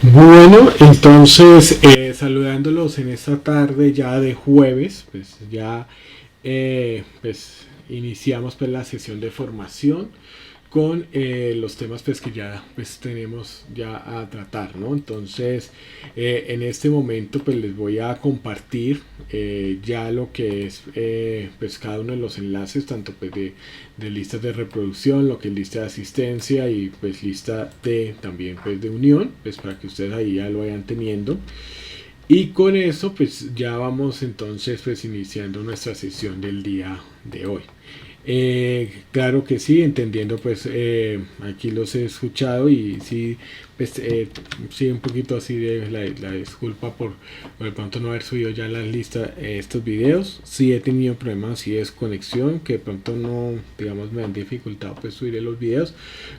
Bueno, entonces saludándolos en esta tarde ya de jueves, pues ya pues iniciamos pues la sesión de formación con los temas pues que ya pues tenemos ya a tratar, ¿no? Entonces en este momento pues les voy a compartir ya lo que es pues cada uno de los enlaces, tanto pues de listas de reproducción, lo que es lista de asistencia y pues lista de también pues de unión, pues para que ustedes ahí ya lo vayan teniendo. Y con eso pues ya vamos entonces pues iniciando nuestra sesión del día de hoy. Claro que sí, entendiendo pues aquí los he escuchado y sí, pues sí un poquito así de la disculpa por de pronto no haber subido ya la lista estos videos. Sí he tenido problemas, sí es conexión, que de pronto no, digamos, me han dificultado pues subir los videos,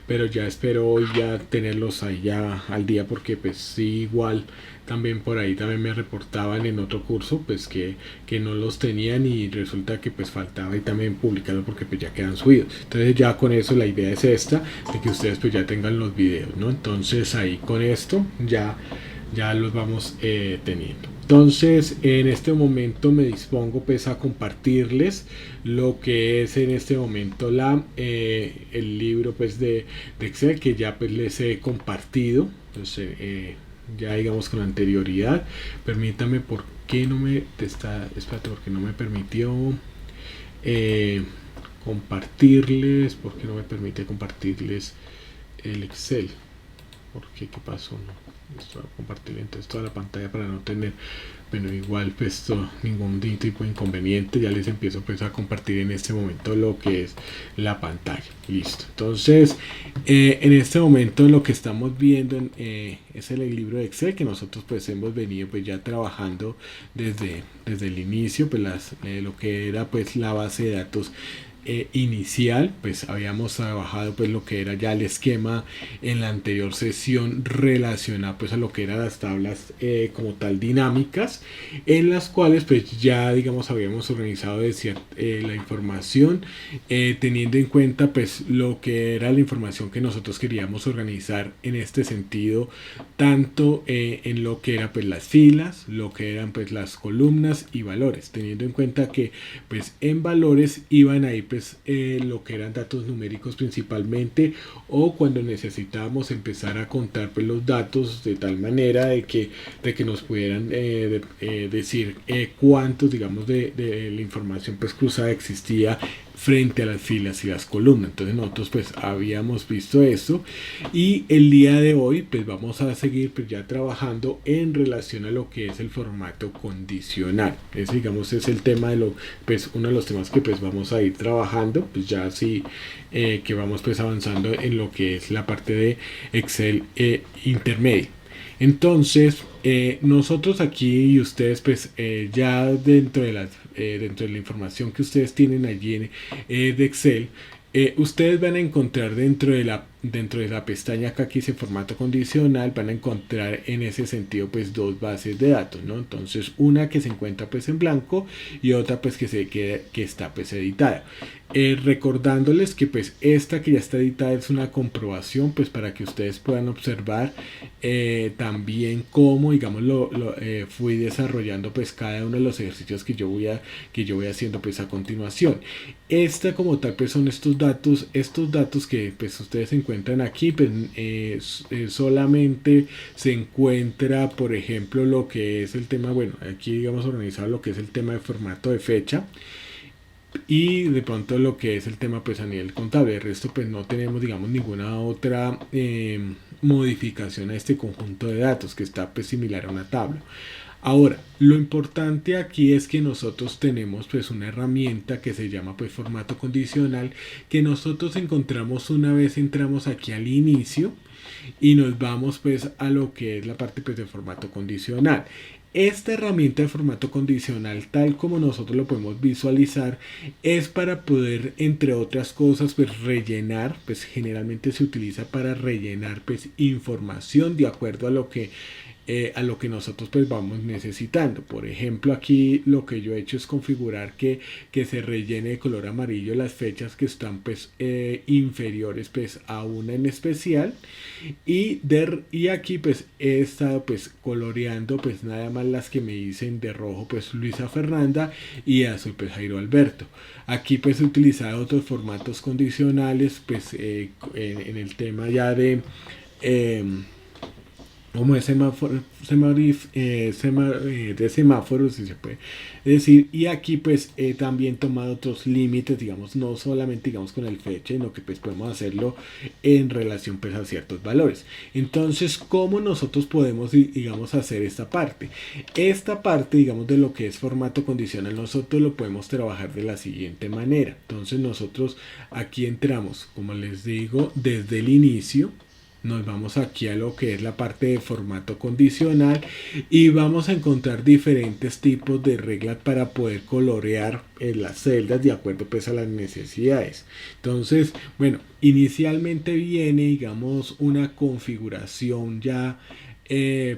pero ya espero hoy ya tenerlos ahí ya al día porque pues sí igual también por ahí también me reportaban en otro curso pues que no los tenían y resulta que pues faltaba y también publicarlo porque pues ya quedan subidos. Entonces ya con eso la idea es esta, de que ustedes pues ya tengan los videos, ¿no? Entonces ahí con esto ya los vamos teniendo. Entonces en este momento me dispongo pues a compartirles lo que es en este momento el libro pues de Excel que ya pues les he compartido. Entonces ya digamos con anterioridad. Permítame, ¿por qué no me está? Espérate, porque no me permitió eh, compartirles. ¿Por qué no me permite compartirles el Excel? ¿Por qué? ¿Qué pasó? No, esto va a compartir entonces toda la pantalla para no tener, bueno, igual pues ningún tipo de inconveniente. Ya les empiezo pues a compartir en este momento lo que es la pantalla. Listo. Entonces en este momento lo que estamos viendo es el libro de Excel que nosotros pues hemos venido pues ya trabajando desde el inicio, pues lo que era pues la base de datos inicial. Pues habíamos trabajado pues lo que era ya el esquema en la anterior sesión relacionado pues a lo que eran las tablas como tal dinámicas, en las cuales pues ya digamos habíamos organizado la información teniendo en cuenta pues lo que era la información que nosotros queríamos organizar en este sentido, tanto en lo que era pues las filas, lo que eran pues las columnas y valores, teniendo en cuenta que pues en valores iban a ir pues lo que eran datos numéricos principalmente, o cuando necesitábamos empezar a contar pues los datos de tal manera de que nos pudieran decir cuántos digamos de la información pues cruzada existía frente a las filas y las columnas. Entonces nosotros pues habíamos visto esto y el día de hoy pues vamos a seguir pues ya trabajando en relación a lo que es el formato condicional. Ese digamos es el tema de lo pues uno de los temas que pues vamos a ir trabajando pues ya así que vamos pues avanzando en lo que es la parte de Excel intermedio. Entonces, nosotros aquí y ustedes, pues ya dentro de la información que ustedes tienen allí de Excel, ustedes van a encontrar dentro de la pestaña acá que dice formato condicional, van a encontrar en ese sentido pues dos bases de datos, ¿no? Entonces una que se encuentra pues en blanco y otra pues que está pues editada. Recordándoles que pues esta que ya está editada es una comprobación pues para que ustedes puedan observar también cómo digamos fui desarrollando pues cada uno de los ejercicios que yo voy haciendo pues a continuación. Esta como tal pues son estos datos que pues ustedes encuentran aquí, pues solamente se encuentra por ejemplo lo que es el tema, bueno, aquí digamos organizado lo que es el tema de formato de fecha y de pronto lo que es el tema pues a nivel contable. El resto pues no tenemos digamos ninguna otra modificación a este conjunto de datos que está pues similar a una tabla. Ahora, lo importante aquí es que nosotros tenemos pues una herramienta que se llama pues formato condicional, que nosotros encontramos una vez entramos aquí al inicio y nos vamos pues a lo que es la parte pues de formato condicional. Esta herramienta de formato condicional, tal como nosotros lo podemos visualizar, es para poder, entre otras cosas, pues rellenar, pues generalmente se utiliza para rellenar pues información de acuerdo a lo que a lo que nosotros pues vamos necesitando. Por ejemplo, aquí lo que yo he hecho es configurar que se rellene de color amarillo las fechas que están pues inferiores pues a una en especial, y aquí pues he estado pues coloreando pues nada más las que me dicen de rojo pues Luisa Fernanda y de azul pues Jairo Alberto. Aquí pues he utilizado otros formatos condicionales pues en el tema ya de eh, como de de semáforos, si se puede decir. Y aquí pues he también tomado otros límites, digamos, no solamente digamos con el fecha, sino que pues podemos hacerlo en relación pues a ciertos valores. Entonces, ¿cómo nosotros podemos digamos hacer esta parte? Esta parte digamos de lo que es formato condicional, nosotros lo podemos trabajar de la siguiente manera. Entonces nosotros aquí entramos, como les digo, desde el inicio. Nos vamos aquí a lo que es la parte de formato condicional y vamos a encontrar diferentes tipos de reglas para poder colorear las celdas de acuerdo pues a las necesidades. Entonces, bueno, inicialmente viene digamos una configuración ya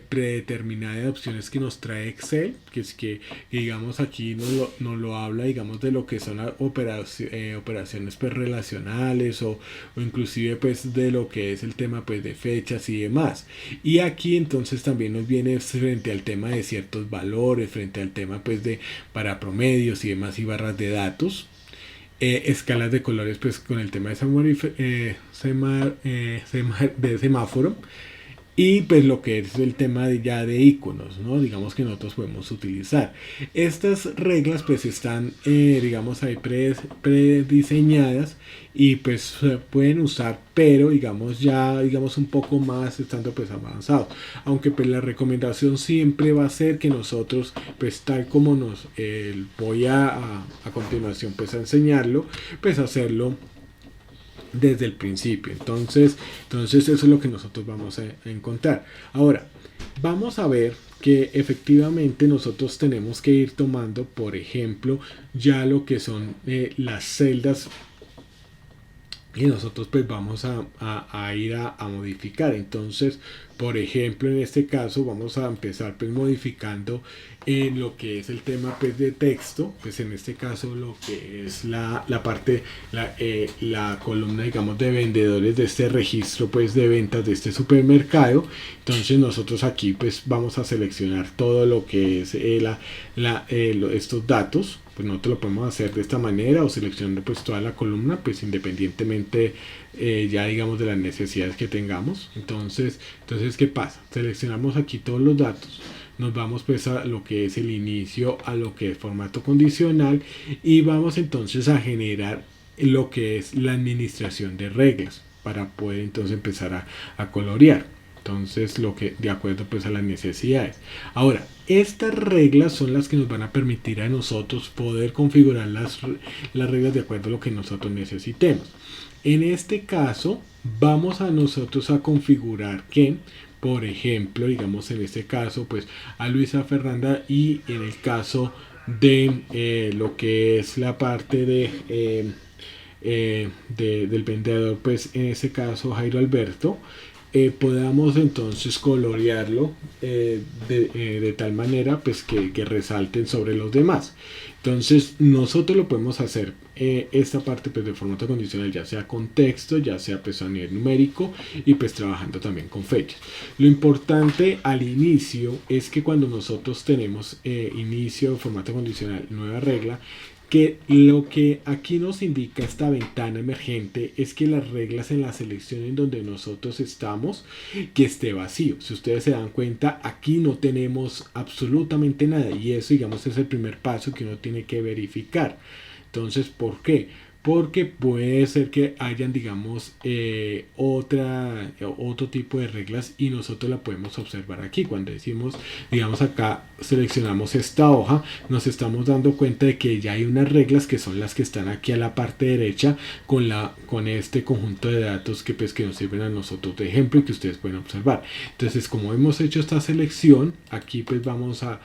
predeterminada de opciones que nos trae Excel, que es que digamos aquí nos lo habla digamos de lo que son operaciones pues relacionales o inclusive pues de lo que es el tema pues de fechas y demás. Y aquí entonces también nos viene frente al tema de ciertos valores, frente al tema pues de para promedios y demás y barras de datos. Escalas de colores pues con el tema de de semáforo, y pues lo que es el tema de ya de iconos, ¿no? Digamos que nosotros podemos utilizar. Estas reglas pues están, digamos, ahí prediseñadas y pues se pueden usar, pero digamos ya, digamos un poco más estando pues avanzado. Aunque pues la recomendación siempre va a ser que nosotros, pues tal como nos voy a continuación pues a enseñarlo, pues hacerlo desde el principio. Entonces eso es lo que nosotros vamos a encontrar. Ahora, vamos a ver que efectivamente nosotros tenemos que ir tomando, por ejemplo, ya lo que son las celdas, y nosotros pues vamos a ir a modificar. Entonces, por ejemplo, en este caso vamos a empezar pues modificando en lo que es el tema pues de texto, pues en este caso lo que es la parte, la columna digamos de vendedores de este registro pues de ventas de este supermercado. Entonces nosotros aquí pues vamos a seleccionar todo lo que es estos datos. Pues nosotros lo podemos hacer de esta manera o seleccionando pues toda la columna pues independientemente ya digamos de las necesidades que tengamos. Entonces ¿qué pasa? Seleccionamos aquí todos los datos, nos vamos pues a lo que es el inicio, a lo que es formato condicional, y vamos entonces a generar lo que es la administración de reglas para poder entonces empezar a colorear. Entonces lo que de acuerdo pues a las necesidades. Ahora, estas reglas son las que nos van a permitir a nosotros poder configurar las reglas de acuerdo a lo que nosotros necesitemos. En este caso vamos a nosotros a configurar que, por ejemplo, digamos en este caso pues a Luisa Fernanda, y en el caso de lo que es la parte del vendedor pues en este caso Jairo Alberto, podamos entonces colorearlo de tal manera pues que resalten sobre los demás. Entonces nosotros lo podemos hacer esta parte pues de formato condicional, ya sea con texto, ya sea pues a nivel numérico, y pues trabajando también con fechas. Lo importante al inicio es que cuando nosotros tenemos inicio, formato condicional, nueva regla, que lo que aquí nos indica esta ventana emergente es que las reglas en la selección en donde nosotros estamos, que esté vacío. Si ustedes se dan cuenta, aquí no tenemos absolutamente nada, y eso digamos es el primer paso que uno tiene que verificar. Entonces, ¿por qué? Porque puede ser que hayan digamos otro tipo de reglas y nosotros la podemos observar aquí. Cuando decimos digamos acá seleccionamos esta hoja, nos estamos dando cuenta de que ya hay unas reglas que son las que están aquí a la parte derecha con este conjunto de datos que pues que nos sirven a nosotros de ejemplo y que ustedes pueden observar. Entonces, como hemos hecho esta selección, aquí pues vamos a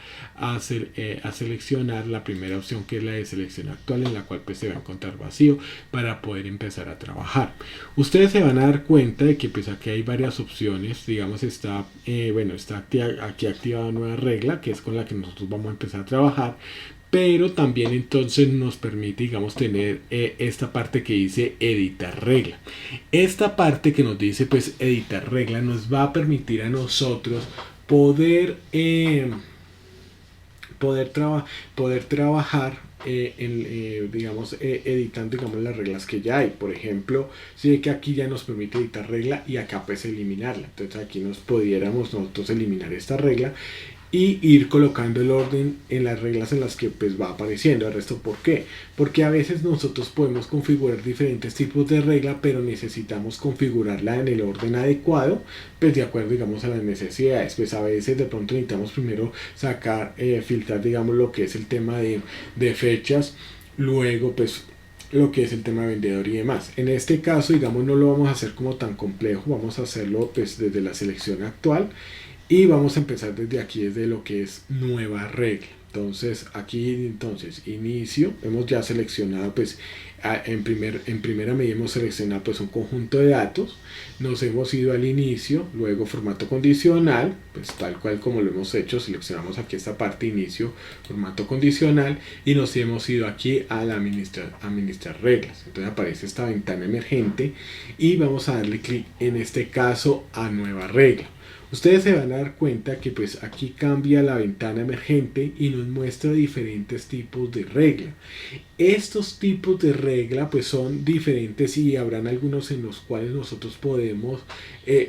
seleccionar la primera opción, que es la de selección actual, en la cual pues se va a encontrar vacío. inicio para poder empezar a trabajar. Ustedes se van a dar cuenta de que pues aquí hay varias opciones. Digamos está aquí activada nueva regla, que es con la que nosotros vamos a empezar a trabajar, pero también entonces nos permite, digamos, tener esta parte que dice editar regla. Esta parte que nos dice pues editar regla nos va a permitir a nosotros poder poder trabajar digamos, editando, digamos, las reglas que ya hay. Por ejemplo, si que aquí ya nos permite editar regla y acá pues eliminarla. Entonces aquí nos pudiéramos nosotros eliminar esta regla y ir colocando el orden en las reglas en las que pues va apareciendo. El resto, ¿por qué? Porque a veces nosotros podemos configurar diferentes tipos de regla, pero necesitamos configurarla en el orden adecuado, pues de acuerdo, digamos, a las necesidades. Pues a veces de pronto necesitamos primero sacar, filtrar, digamos, lo que es el tema de fechas, luego pues lo que es el tema de vendedor y demás. En este caso, digamos, no lo vamos a hacer como tan complejo, vamos a hacerlo pues desde la selección actual. Y vamos a empezar desde aquí, desde lo que es nueva regla. Entonces aquí, entonces, inicio, hemos ya seleccionado pues en primera medida hemos seleccionado pues un conjunto de datos, nos hemos ido al inicio, luego formato condicional, pues tal cual como lo hemos hecho, seleccionamos aquí esta parte inicio, formato condicional, y nos hemos ido aquí a la administrar reglas. Entonces aparece esta ventana emergente y vamos a darle clic en este caso a nueva regla. Ustedes se van a dar cuenta que pues aquí cambia la ventana emergente y nos muestra diferentes tipos de regla. Estos tipos de regla pues son diferentes y habrán algunos en los cuales nosotros podemos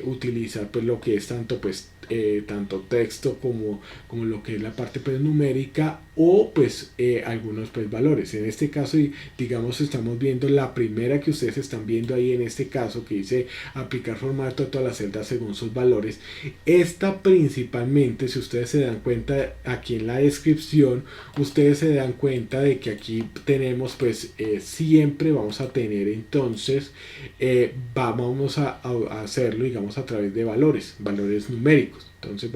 utilizar pues lo que es tanto texto como lo que es la parte pues numérica o pues algunos pues valores. En este caso, digamos, estamos viendo la primera que ustedes están viendo ahí en este caso, que dice aplicar formato a todas las celdas según sus valores. Esta principalmente, si ustedes se dan cuenta aquí en la descripción, ustedes se dan cuenta de que aquí tenemos pues siempre vamos a tener entonces vamos a hacerlo, digamos, a través de valores numéricos. Entonces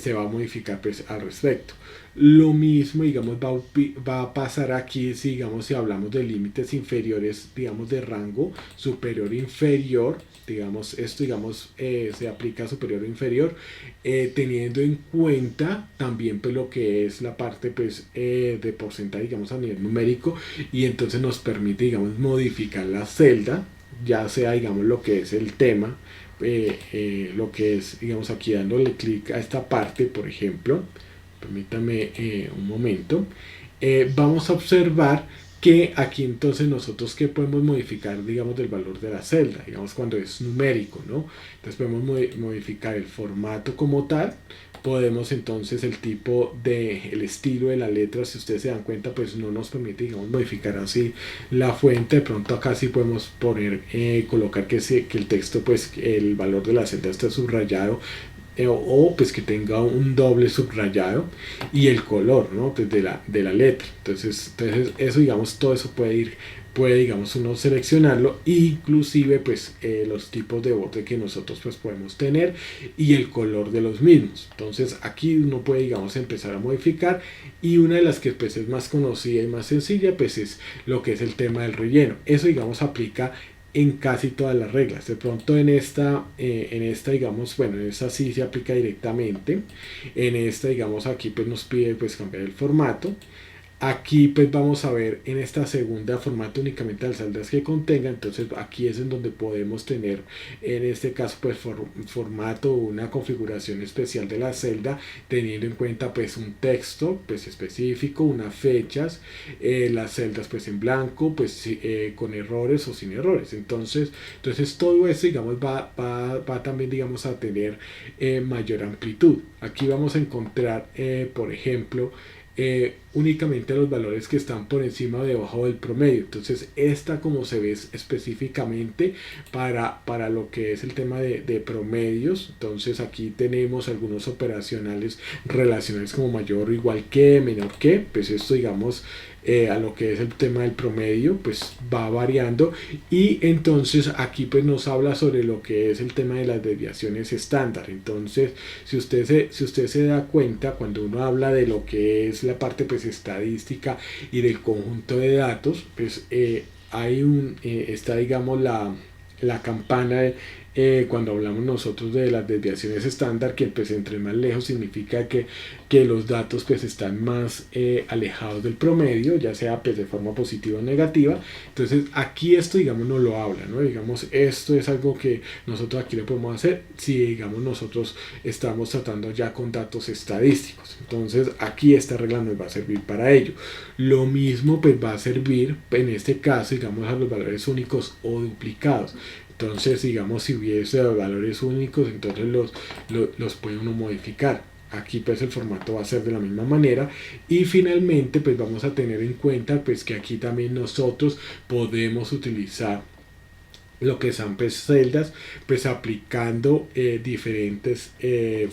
se va a modificar pues al respecto. Lo mismo, digamos, va a pasar aquí si hablamos de límites inferiores, digamos, de rango superior inferior, digamos, esto, digamos, se aplica superior o inferior, teniendo en cuenta también pues lo que es la parte pues de porcentaje, digamos, a nivel numérico, y entonces nos permite, digamos, modificar la celda, ya sea, digamos, lo que es el tema, lo que es, digamos, aquí dándole clic a esta parte, por ejemplo, permítame un momento, vamos a observar que aquí entonces nosotros que podemos modificar, digamos, del valor de la celda, digamos, cuando es numérico, ¿no? Entonces podemos modificar el formato como tal, podemos entonces el tipo el estilo de la letra, si ustedes se dan cuenta, pues no nos permite, digamos, modificar así la fuente. De pronto acá sí podemos poner, colocar que el texto, pues el valor de la celda esté subrayado, o pues que tenga un doble subrayado, y el color, ¿no? Pues de la letra. Entonces eso, digamos, todo eso puede digamos, uno seleccionarlo, inclusive pues los tipos de borde que nosotros pues podemos tener y el color de los mismos. Entonces aquí uno puede, digamos, empezar a modificar, y una de las que pues es más conocida y más sencilla pues es lo que es el tema del relleno. Eso, digamos, aplica en casi todas las reglas. De pronto en esta digamos, bueno, en esta sí se aplica directamente. En esta, digamos, aquí pues nos pide pues cambiar el formato. Aquí pues vamos a ver en esta segunda formato únicamente las celdas que contenga. Entonces aquí es en donde podemos tener, en este caso, pues formato o una configuración especial de la celda, teniendo en cuenta pues un texto pues específico, unas fechas, las celdas pues en blanco, pues con errores o sin errores. Entonces todo eso, digamos, va también, digamos, a tener mayor amplitud. Aquí vamos a encontrar, por ejemplo, únicamente los valores que están por encima o debajo del promedio. Entonces esta, como se ve, es específicamente para lo que es el tema de promedios. Entonces aquí tenemos algunos operacionales relacionales como mayor o igual que, menor que, pues esto, digamos, a lo que es el tema del promedio, pues va variando. Y entonces aquí pues nos habla sobre lo que es el tema de las desviaciones estándar. Entonces si usted se da cuenta, cuando uno habla de lo que es la parte pues estadística y del conjunto de datos, pues está, digamos, la campana cuando hablamos nosotros de las desviaciones estándar, que pues entre más lejos significa que los datos pues están más alejados del promedio, ya sea pues de forma positiva o negativa. Entonces aquí esto, digamos, no lo habla, ¿no? Digamos, esto es algo que nosotros aquí le podemos hacer si, digamos, nosotros estamos tratando ya con datos estadísticos. Entonces aquí esta regla nos va a servir para ello. Lo mismo pues va a servir en este caso, digamos, a los valores únicos o duplicados. Entonces, digamos, si hubiese valores únicos, entonces los puede uno modificar. Aquí pues el formato va a ser de la misma manera. Y finalmente pues vamos a tener en cuenta pues que aquí también nosotros podemos utilizar lo que son pues celdas, pues aplicando diferentes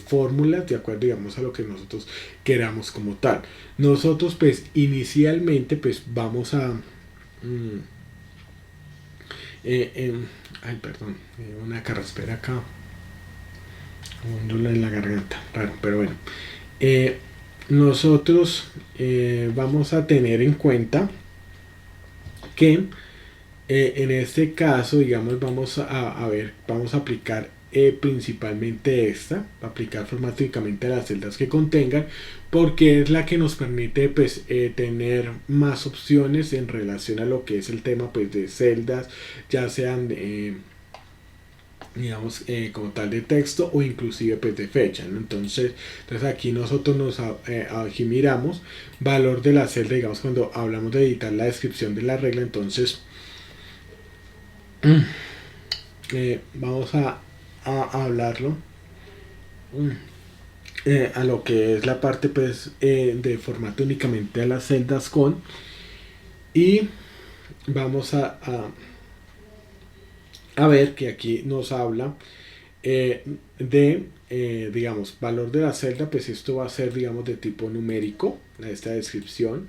fórmulas de acuerdo, digamos, a lo que nosotros queramos como tal. Nosotros pues inicialmente pues vamos a ay, perdón, una carraspera acá, un dolor en la garganta, raro, pero bueno. Eh, Nosotros vamos a tener en cuenta que en este caso, digamos, vamos a ver, vamos a aplicar principalmente aplicar formáticamente a las celdas que contengan, porque es la que nos permite pues tener más opciones en relación a lo que es el tema pues de celdas, ya sean digamos como tal de texto o inclusive pues de fecha, ¿no? Entonces aquí nosotros aquí miramos valor de la celda, digamos cuando hablamos de editar la descripción de la regla. Entonces vamos a hablarlo a lo que es la parte pues de formato únicamente a las celdas con, y vamos a ver que aquí nos habla de digamos valor de la celda. Pues esto va a ser, digamos, de tipo numérico, esta descripción.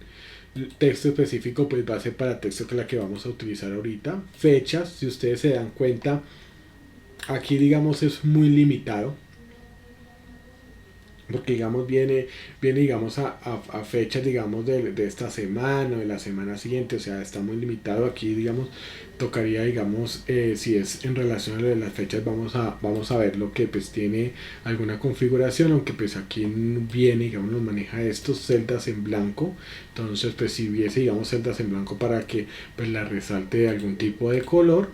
Texto específico pues va a ser para texto, que es la que vamos a utilizar ahorita. Fechas, si ustedes se dan cuenta, aquí digamos es muy limitado, porque digamos viene digamos a fechas, digamos, de esta semana o de la semana siguiente. O sea, está muy limitado aquí, digamos. Tocaría, digamos, si es en relación a lo de las fechas, vamos a ver lo que pues tiene alguna configuración, aunque pues aquí viene, digamos, nos maneja estos celdas en blanco. Entonces pues si hubiese, digamos, celdas en blanco para que pues la resalte de algún tipo de color,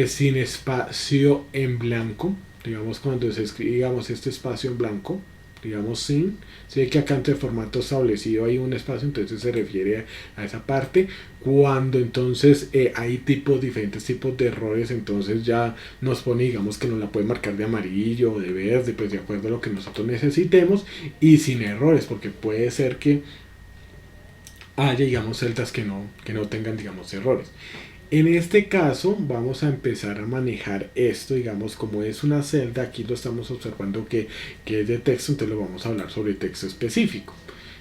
sin espacio en blanco, digamos, cuando se escribe, digamos, este espacio en blanco, digamos sin, sé que acá entre formato establecido hay un espacio, entonces se refiere a esa parte. Cuando entonces hay diferentes tipos de errores, entonces ya nos pone, digamos, que nos la puede marcar de amarillo o de verde, pues de acuerdo a lo que nosotros necesitemos, y sin errores, porque puede ser que haya, digamos, celdas que no tengan, digamos, errores. En este caso vamos a empezar a manejar esto, digamos, como es una celda. Aquí lo estamos observando que es de texto, entonces lo vamos a hablar sobre texto específico.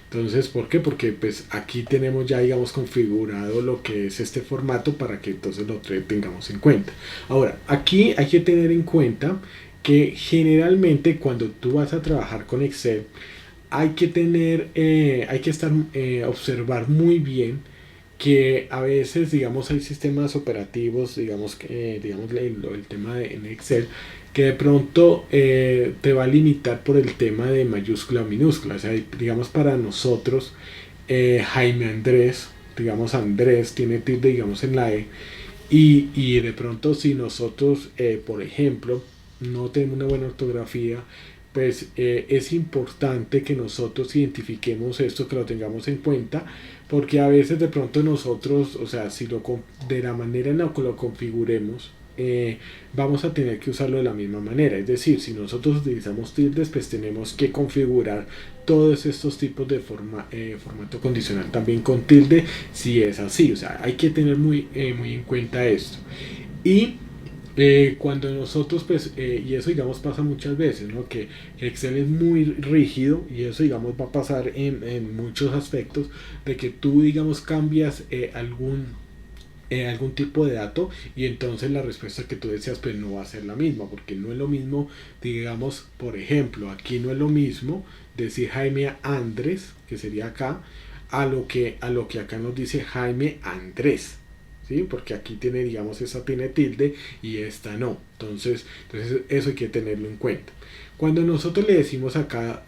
Entonces, ¿por qué? Porque pues aquí tenemos ya, digamos, configurado lo que es este formato para que entonces lo tengamos en cuenta. Ahora, aquí hay que tener en cuenta que generalmente cuando tú vas a trabajar con Excel, hay que observar muy bien que a veces, digamos, hay sistemas operativos, digamos, digamos el tema en Excel, que de pronto te va a limitar por el tema de mayúscula o minúscula. O sea, digamos, para nosotros, Jaime Andrés, digamos, Andrés tiene tilde, digamos, en la E, y de pronto si nosotros, por ejemplo, no tenemos una buena ortografía, pues es importante que nosotros identifiquemos esto, que lo tengamos en cuenta, porque a veces de pronto nosotros, o sea, si de la manera en la que lo configuremos, vamos a tener que usarlo de la misma manera. Es decir, si nosotros utilizamos tildes, pues tenemos que configurar todos estos tipos de formato condicional también con tilde, si es así. O sea, hay que tener muy en cuenta esto. Y cuando nosotros pues y eso, digamos, pasa muchas veces, ¿no? Que Excel es muy rígido, y eso, digamos, va a pasar en muchos aspectos, de que tú, digamos, cambias algún tipo de dato, y entonces la respuesta que tú deseas pues no va a ser la misma, porque no es lo mismo, digamos, por ejemplo, aquí no es lo mismo decir Jaime Andrés, que sería acá, a lo que acá nos dice Jaime Andrés. ¿sí? Porque aquí tiene, digamos, esta tiene tilde y esta no. Entonces eso hay que tenerlo en cuenta. Cuando nosotros le decimos acá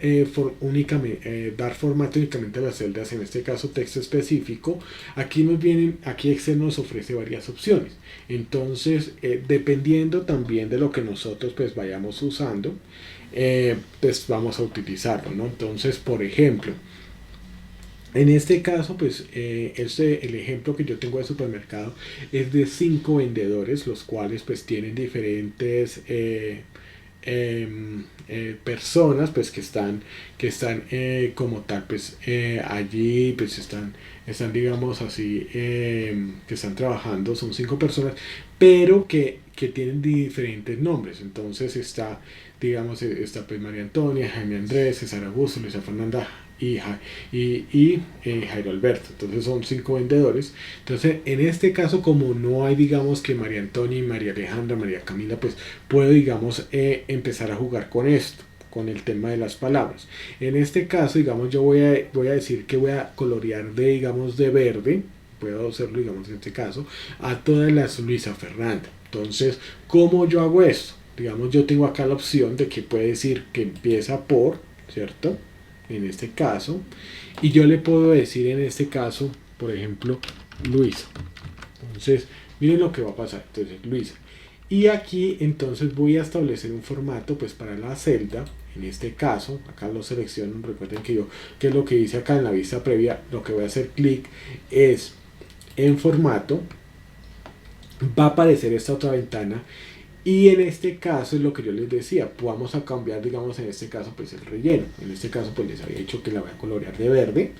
únicamente, dar formato únicamente a las celdas, en este caso texto específico, aquí Excel nos ofrece varias opciones. Entonces, dependiendo también de lo que nosotros pues vayamos usando, pues vamos a utilizarlo, ¿no? Entonces, por ejemplo, en este caso, pues el ejemplo que yo tengo de supermercado es de 5 vendedores, los cuales pues tienen diferentes personas pues que están como tal pues allí pues están digamos así que están trabajando, son 5 personas, pero que tienen diferentes nombres. Entonces está, digamos, está pues María Antonia, Jaime Andrés, César Augusto, Luisa Fernanda y Jairo Alberto. Entonces son 5 vendedores. Entonces en este caso, como no hay, digamos, que María Antonia y María Alejandra, María Camila, pues puedo, digamos, empezar a jugar con esto, con el tema de las palabras. En este caso, digamos, yo voy a decir que voy a colorear digamos, de verde. Puedo hacerlo, digamos, en este caso, a todas las Luisa Fernanda. Entonces, ¿cómo yo hago esto? Digamos, yo tengo acá la opción de que puede decir que empieza por, ¿cierto? En este caso. Y yo le puedo decir en este caso, por ejemplo, Luisa. Entonces, miren lo que va a pasar. Entonces, Luisa. Y aquí, entonces, voy a establecer un formato, pues, para la celda. En este caso, acá lo selecciono. Recuerden que que es lo que hice acá en la vista previa, lo que voy a hacer clic es en formato. Va a aparecer esta otra ventana. Y en este caso es lo que yo les decía, vamos a cambiar, digamos, en este caso, pues el relleno. En este caso, pues les había dicho que la voy a colorear de verde.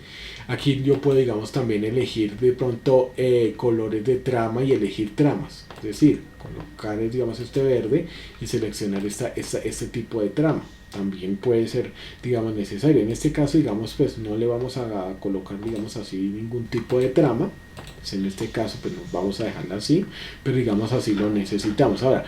Aquí yo puedo, digamos, también elegir de pronto colores de trama y elegir tramas. Es decir, colocar, digamos, este verde y seleccionar este tipo de trama. También puede ser, digamos, necesario. En este caso, digamos, pues no le vamos a colocar, digamos, así ningún tipo de trama. Pues en este caso, pues nos vamos a dejarla así, pero digamos así lo necesitamos. Ahora,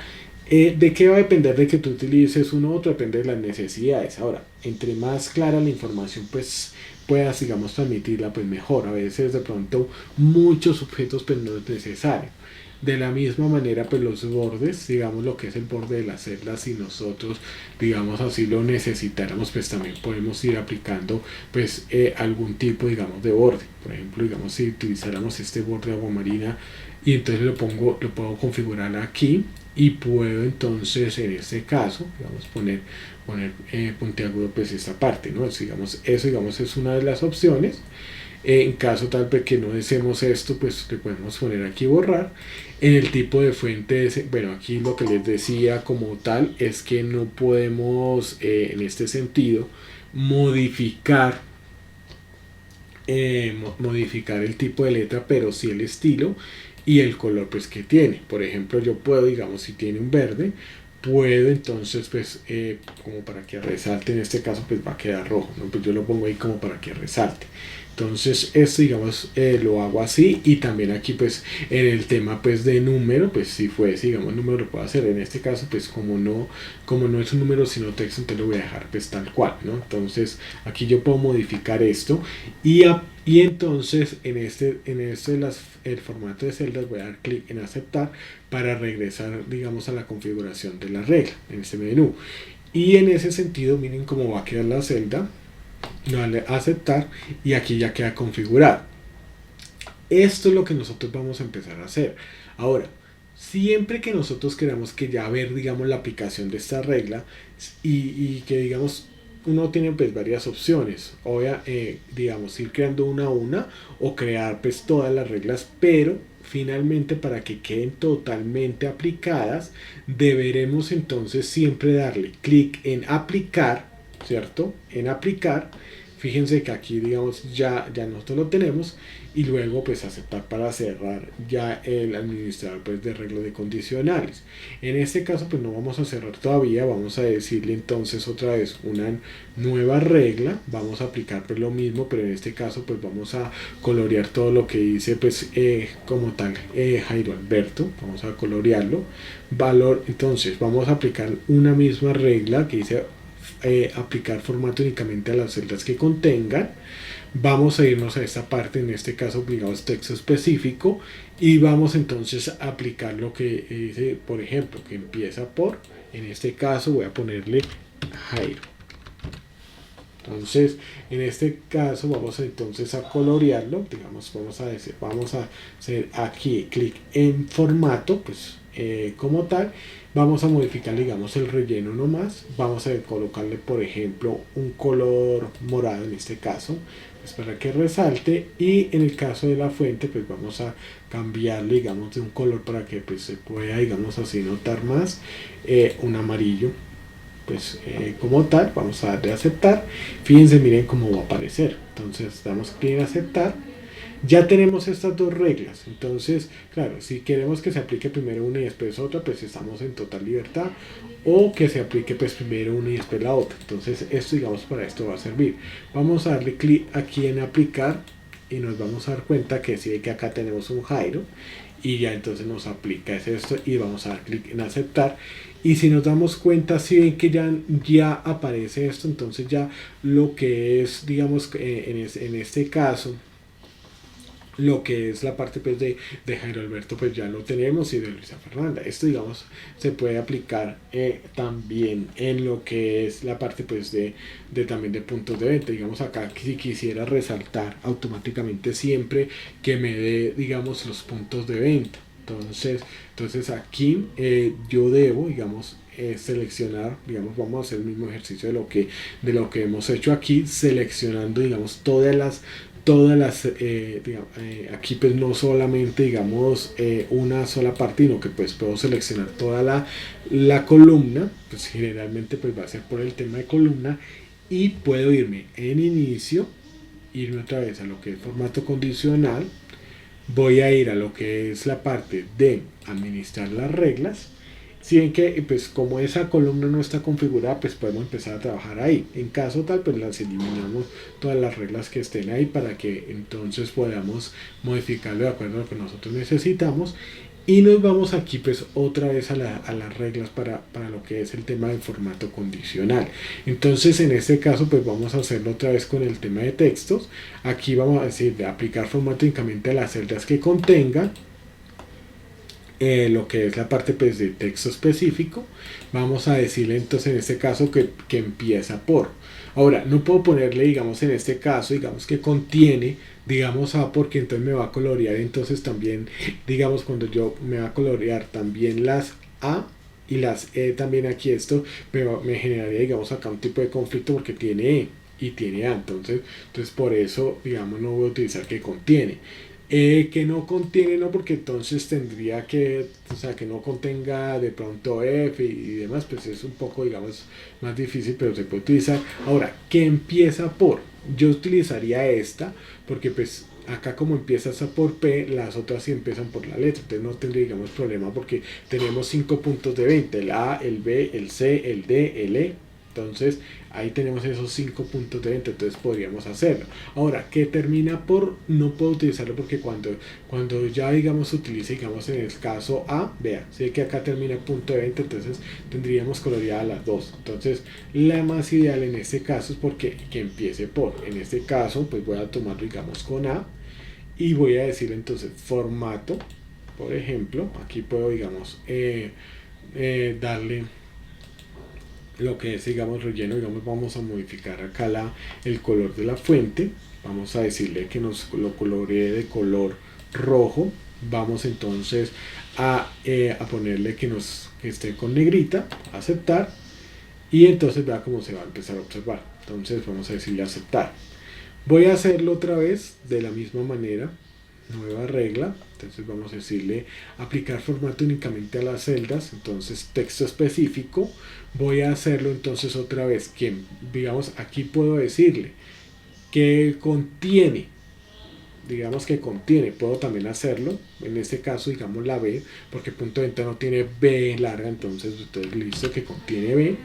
¿de qué va a depender de que tú utilices uno u otro? Depende de las necesidades. Ahora, entre más clara la información, pues puedas, digamos, transmitirla, pues mejor. A veces de pronto muchos objetos, pues no es necesario. De la misma manera, pues los bordes, digamos lo que es el borde de las celdas, si nosotros, digamos así lo necesitáramos, pues también podemos ir aplicando pues algún tipo, digamos, de borde. Por ejemplo, digamos, si utilizáramos este borde aguamarina y entonces lo puedo configurar aquí y puedo entonces en este caso, digamos, poner puntiagudo pues esta parte, ¿no? Digamos, eso, digamos, es una de las opciones. En caso tal vez que no deseemos esto, pues le podemos poner aquí borrar. En el tipo de fuente, bueno, aquí lo que les decía como tal es que no podemos en este sentido modificar modificar el tipo de letra, pero sí el estilo y el color pues que tiene. Por ejemplo, yo puedo, digamos, si tiene un verde, puedo entonces pues como para que resalte, en este caso pues va a quedar rojo, ¿no? Pues yo lo pongo ahí como para que resalte. Entonces esto, digamos, lo hago así. Y también aquí pues en el tema pues de número, pues si fuese, digamos, número lo puedo hacer. En este caso pues como no es un número sino texto, entonces lo voy a dejar pues tal cual, ¿no? Entonces aquí yo puedo modificar esto y entonces el formato de celdas voy a dar clic en aceptar para regresar, digamos, a la configuración de la regla en este menú. Y en ese sentido, miren cómo va a quedar la celda. Dale a aceptar y aquí ya queda configurado. Esto es lo que nosotros vamos a empezar a hacer. Ahora, siempre que nosotros queramos que ya ver, digamos, la aplicación de esta regla y que, digamos, uno tiene pues varias opciones. O digamos, ir creando una a una o crear pues todas las reglas, pero finalmente para que queden totalmente aplicadas deberemos entonces siempre darle clic en aplicar, ¿cierto? En aplicar. Fíjense que aquí, digamos, ya nosotros lo tenemos y luego pues aceptar para cerrar ya el administrador pues de arreglo de condicionales. En este caso pues no vamos a cerrar todavía, vamos a decirle entonces otra vez una nueva regla, vamos a aplicar pues lo mismo, pero en este caso pues vamos a colorear todo lo que dice pues como tal Jairo Alberto, vamos a colorearlo, valor, entonces vamos a aplicar una misma regla que dice aplicar formato únicamente a las celdas que contengan. Vamos a irnos a esta parte, en este caso digamos texto específico, y vamos entonces a aplicar lo que dice, por ejemplo, que empieza por, en este caso voy a ponerle Jairo. Entonces, en este caso vamos entonces a colorearlo, digamos, vamos a hacer aquí clic en formato, pues como tal, vamos a modificar, digamos, el relleno nomás, vamos a colocarle, por ejemplo, un color morado en este caso, pues para que resalte, y en el caso de la fuente, pues vamos a cambiarle, digamos, de un color para que pues se pueda, digamos, así notar más, un amarillo. Pues como tal, vamos a darle a aceptar. Fíjense, miren cómo va a aparecer. Entonces damos clic en aceptar. Ya tenemos estas dos reglas. Entonces, claro, si queremos que se aplique primero una y después otra, pues estamos en total libertad. O que se aplique pues primero una y después la otra. Entonces, esto, digamos, para esto va a servir. Vamos a darle clic aquí en aplicar y nos vamos a dar cuenta que sí, que acá tenemos un Jairo. Y ya entonces nos aplica esto y vamos a dar clic en aceptar. Y si nos damos cuenta, si ven que ya aparece esto, entonces ya lo que es, digamos, en este caso, lo que es la parte pues de Jairo Alberto, pues ya lo tenemos, y de Luisa Fernanda. Esto, digamos, se puede aplicar también en lo que es la parte pues también de puntos de venta. Digamos, acá si quisiera resaltar automáticamente siempre que me dé, digamos, los puntos de venta. Entonces aquí yo debo, digamos, seleccionar, digamos, vamos a hacer el mismo ejercicio de lo que hemos hecho aquí, seleccionando, digamos, digamos, aquí pues no solamente, digamos, una sola parte, sino que pues puedo seleccionar toda la columna, pues generalmente pues va a ser por el tema de columna, y puedo irme en inicio, irme otra vez a lo que es formato condicional. Voy a ir a lo que es la parte de administrar las reglas. Si ven que pues como esa columna no está configurada, pues podemos empezar a trabajar ahí. En caso tal, pues las eliminamos todas las reglas que estén ahí para que entonces podamos modificarlo de acuerdo a lo que nosotros necesitamos. Y nos vamos aquí pues otra vez a las reglas para lo que es el tema del formato condicional. Entonces en este caso pues vamos a hacerlo otra vez con el tema de textos. Aquí vamos a decir de aplicar formato únicamente a las celdas que contengan lo que es la parte pues de texto específico. Vamos a decirle entonces en este caso que empieza por. Ahora no puedo ponerle, digamos, en este caso, digamos que contiene, digamos, A, porque entonces me va a colorear entonces también, digamos, cuando yo me va a colorear también las A y las E también. Aquí esto me generaría, digamos, acá un tipo de conflicto porque tiene E y tiene A, entonces por eso, digamos, no voy a utilizar que contiene. Que no contiene, no, porque entonces tendría que, o sea, que no contenga de pronto F y demás, pues es un poco, digamos, más difícil, pero se puede utilizar. Ahora, ¿qué empieza por? Yo utilizaría esta, porque pues acá como empieza esa por P, las otras sí empiezan por la letra, entonces no tendría, digamos, problema, porque tenemos 5 puntos de venta, el A, el B, el C, el D, el E. Entonces ahí tenemos esos 5 puntos de venta, entonces podríamos hacerlo. Ahora, que termina por, no puedo utilizarlo porque cuando ya, digamos, utilice, digamos, en el caso A, vea, sé que acá termina punto de venta, entonces tendríamos coloreadas las dos. Entonces la más ideal en este caso es porque que empiece por. En este caso pues voy a tomarlo, digamos, con A, y voy a decir entonces formato, por ejemplo. Aquí puedo, digamos, darle lo que es, digamos, relleno. Digamos, vamos a modificar acá el color de la fuente. Vamos a decirle que nos lo coloree de color rojo. Vamos entonces a ponerle que esté con negrita, aceptar, y entonces vea cómo se va a empezar a observar. Entonces vamos a decirle aceptar. Voy a hacerlo otra vez de la misma manera, nueva regla. Entonces vamos a decirle aplicar formato únicamente a las celdas, entonces texto específico. Voy a hacerlo entonces otra vez, que digamos aquí puedo decirle que contiene, digamos que contiene, puedo también hacerlo, en este caso digamos la B, porque punto de venta no tiene B larga, entonces listo, que contiene B,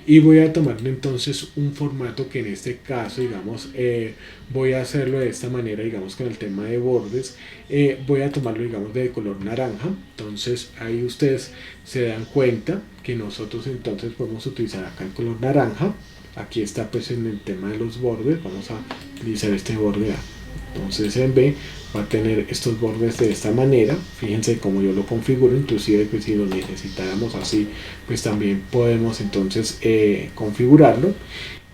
y voy a tomar entonces un formato que en este caso digamos voy a hacerlo de esta manera, digamos con el tema de bordes, voy a tomarlo digamos de color naranja. Entonces ahí ustedes se dan cuenta que nosotros entonces podemos utilizar acá el color naranja. Aquí está pues en el tema de los bordes, vamos a utilizar este borde A. Entonces en B va a tener estos bordes de esta manera. Fíjense cómo yo lo configuro, inclusive pues si lo necesitáramos así pues también podemos entonces configurarlo.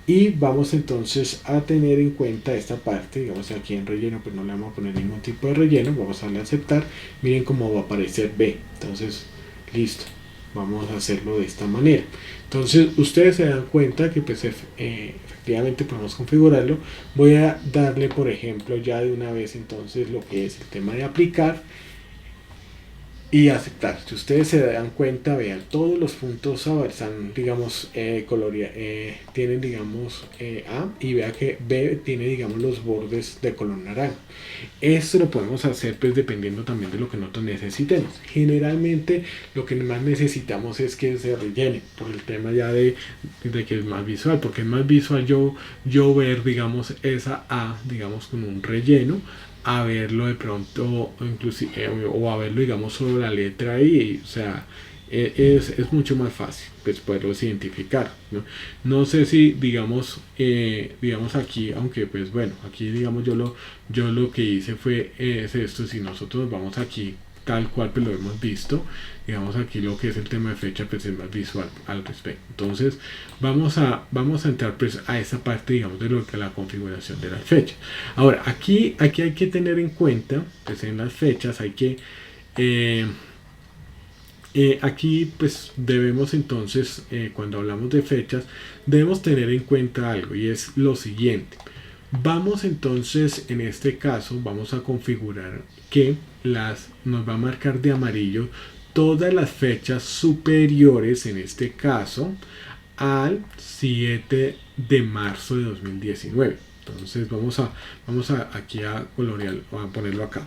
Y vamos entonces a tener en cuenta esta parte, digamos aquí en relleno pues no le vamos a poner ningún tipo de relleno, vamos a darle a aceptar. Miren cómo va a aparecer B, entonces listo, vamos a hacerlo de esta manera. Entonces ustedes se dan cuenta que pues efectivamente podemos configurarlo. Voy a darle por ejemplo ya de una vez entonces lo que es el tema de aplicar y aceptar. Si ustedes se dan cuenta, vean, todos los puntos A están, digamos, tienen, digamos, A, y vea que B tiene, digamos, los bordes de color naranja. Esto lo podemos hacer, pues, dependiendo también de lo que nosotros necesitemos. Generalmente, lo que más necesitamos es que se rellene, por el tema ya de que es más visual, porque es más visual yo ver, digamos, esa A, digamos, con un relleno, a verlo de pronto inclusive o a verlo digamos sobre la letra I, o sea, es mucho más fácil pues poderlos identificar, ¿no? No sé si digamos digamos aquí, aunque pues bueno, aquí digamos yo lo que hice fue es esto. Si nosotros vamos aquí tal cual pues lo hemos visto, digamos aquí lo que es el tema de fecha pues es más visual al respecto. Entonces vamos a entrar pues a esa parte digamos de lo que es la configuración de las fechas. Ahora aquí hay que tener en cuenta pues en las fechas hay que aquí pues debemos entonces cuando hablamos de fechas debemos tener en cuenta algo, y es lo siguiente. Vamos entonces en este caso vamos a configurar que nos va a marcar de amarillo todas las fechas superiores, en este caso al 7 de marzo de 2019. Entonces vamos a aquí a colorear, a ponerlo acá.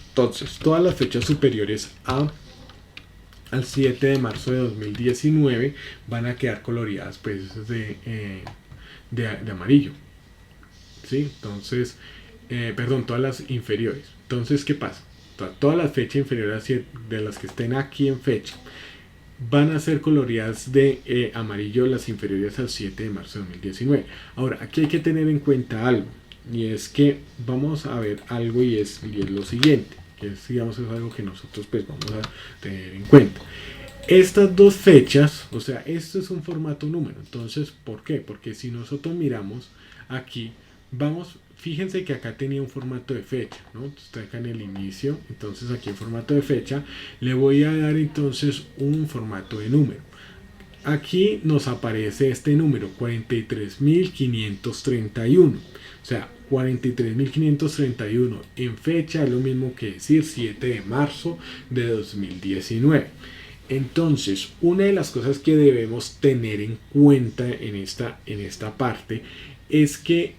Entonces todas las fechas superiores al 7 de marzo de 2019 van a quedar coloreadas pues de amarillo, ¿sí? Entonces perdón, todas las inferiores. Entonces ¿qué pasa? Todas las fechas inferiores de las que estén aquí en fecha van a ser coloreadas de amarillo, las inferiores al 7 de marzo de 2019. Ahora aquí hay que tener en cuenta algo, y es que vamos a ver algo, y es lo siguiente, que es, digamos, es algo que nosotros pues vamos a tener en cuenta. Estas dos fechas, o sea, esto es un formato número. Entonces, ¿por qué? Porque si nosotros miramos aquí, fíjense que acá tenía un formato de fecha, ¿no? Está acá en el inicio, entonces aquí en formato de fecha le voy a dar entonces un formato de número. Aquí nos aparece este número 43.531, o sea, 43.531 en fecha es lo mismo que decir 7 de marzo de 2019. Entonces, una de las cosas que debemos tener en cuenta en esta parte es que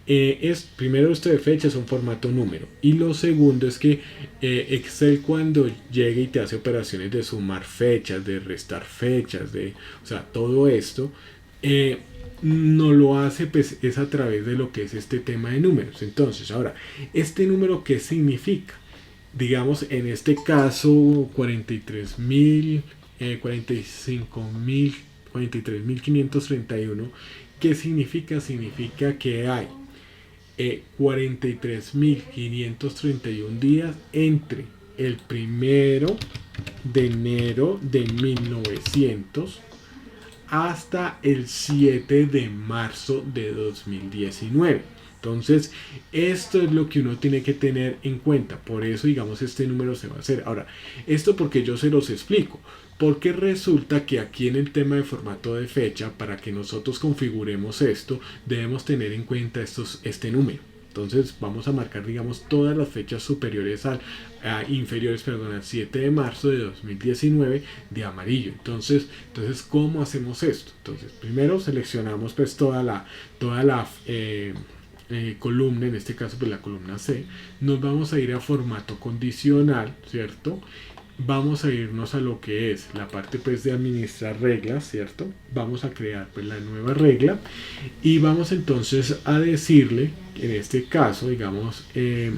primero esto de fecha es un formato número, y lo segundo es que Excel cuando llega y te hace operaciones de sumar fechas, de restar fechas, o sea, todo esto no lo hace pues es a través de lo que es este tema de números. Entonces ahora, ¿este número qué significa? Digamos en este caso 43.531. ¿Qué significa? Significa que hay 43.531 días entre el 1 de enero de 1900 hasta el 7 de marzo de 2019. Entonces, esto es lo que uno tiene que tener en cuenta. Por eso, digamos, este número se va a hacer. Ahora, esto porque yo se los explico. Porque resulta que aquí en el tema de formato de fecha, para que nosotros configuremos esto, debemos tener en cuenta este número. Entonces vamos a marcar, digamos, todas las fechas superiores inferiores, al 7 de marzo de 2019 de amarillo. Entonces, ¿cómo hacemos esto? Entonces, primero seleccionamos pues toda la columna, en este caso pues la columna C, nos vamos a ir a formato condicional, ¿cierto? Vamos a irnos a lo que es la parte pues de administrar reglas, ¿cierto? Vamos a crear pues la nueva regla y vamos entonces a decirle, en este caso, digamos, que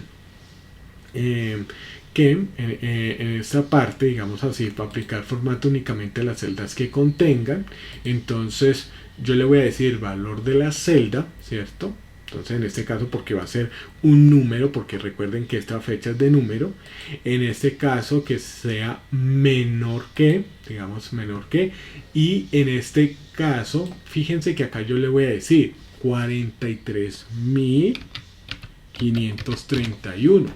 en esta parte, digamos así, para aplicar formato únicamente a las celdas que contengan, entonces yo le voy a decir valor de la celda, ¿cierto? Entonces en este caso porque va a ser un número, porque recuerden que esta fecha es de número, en este caso que sea menor que, digamos menor que, y en este caso, fíjense que acá yo le voy a decir 43.531,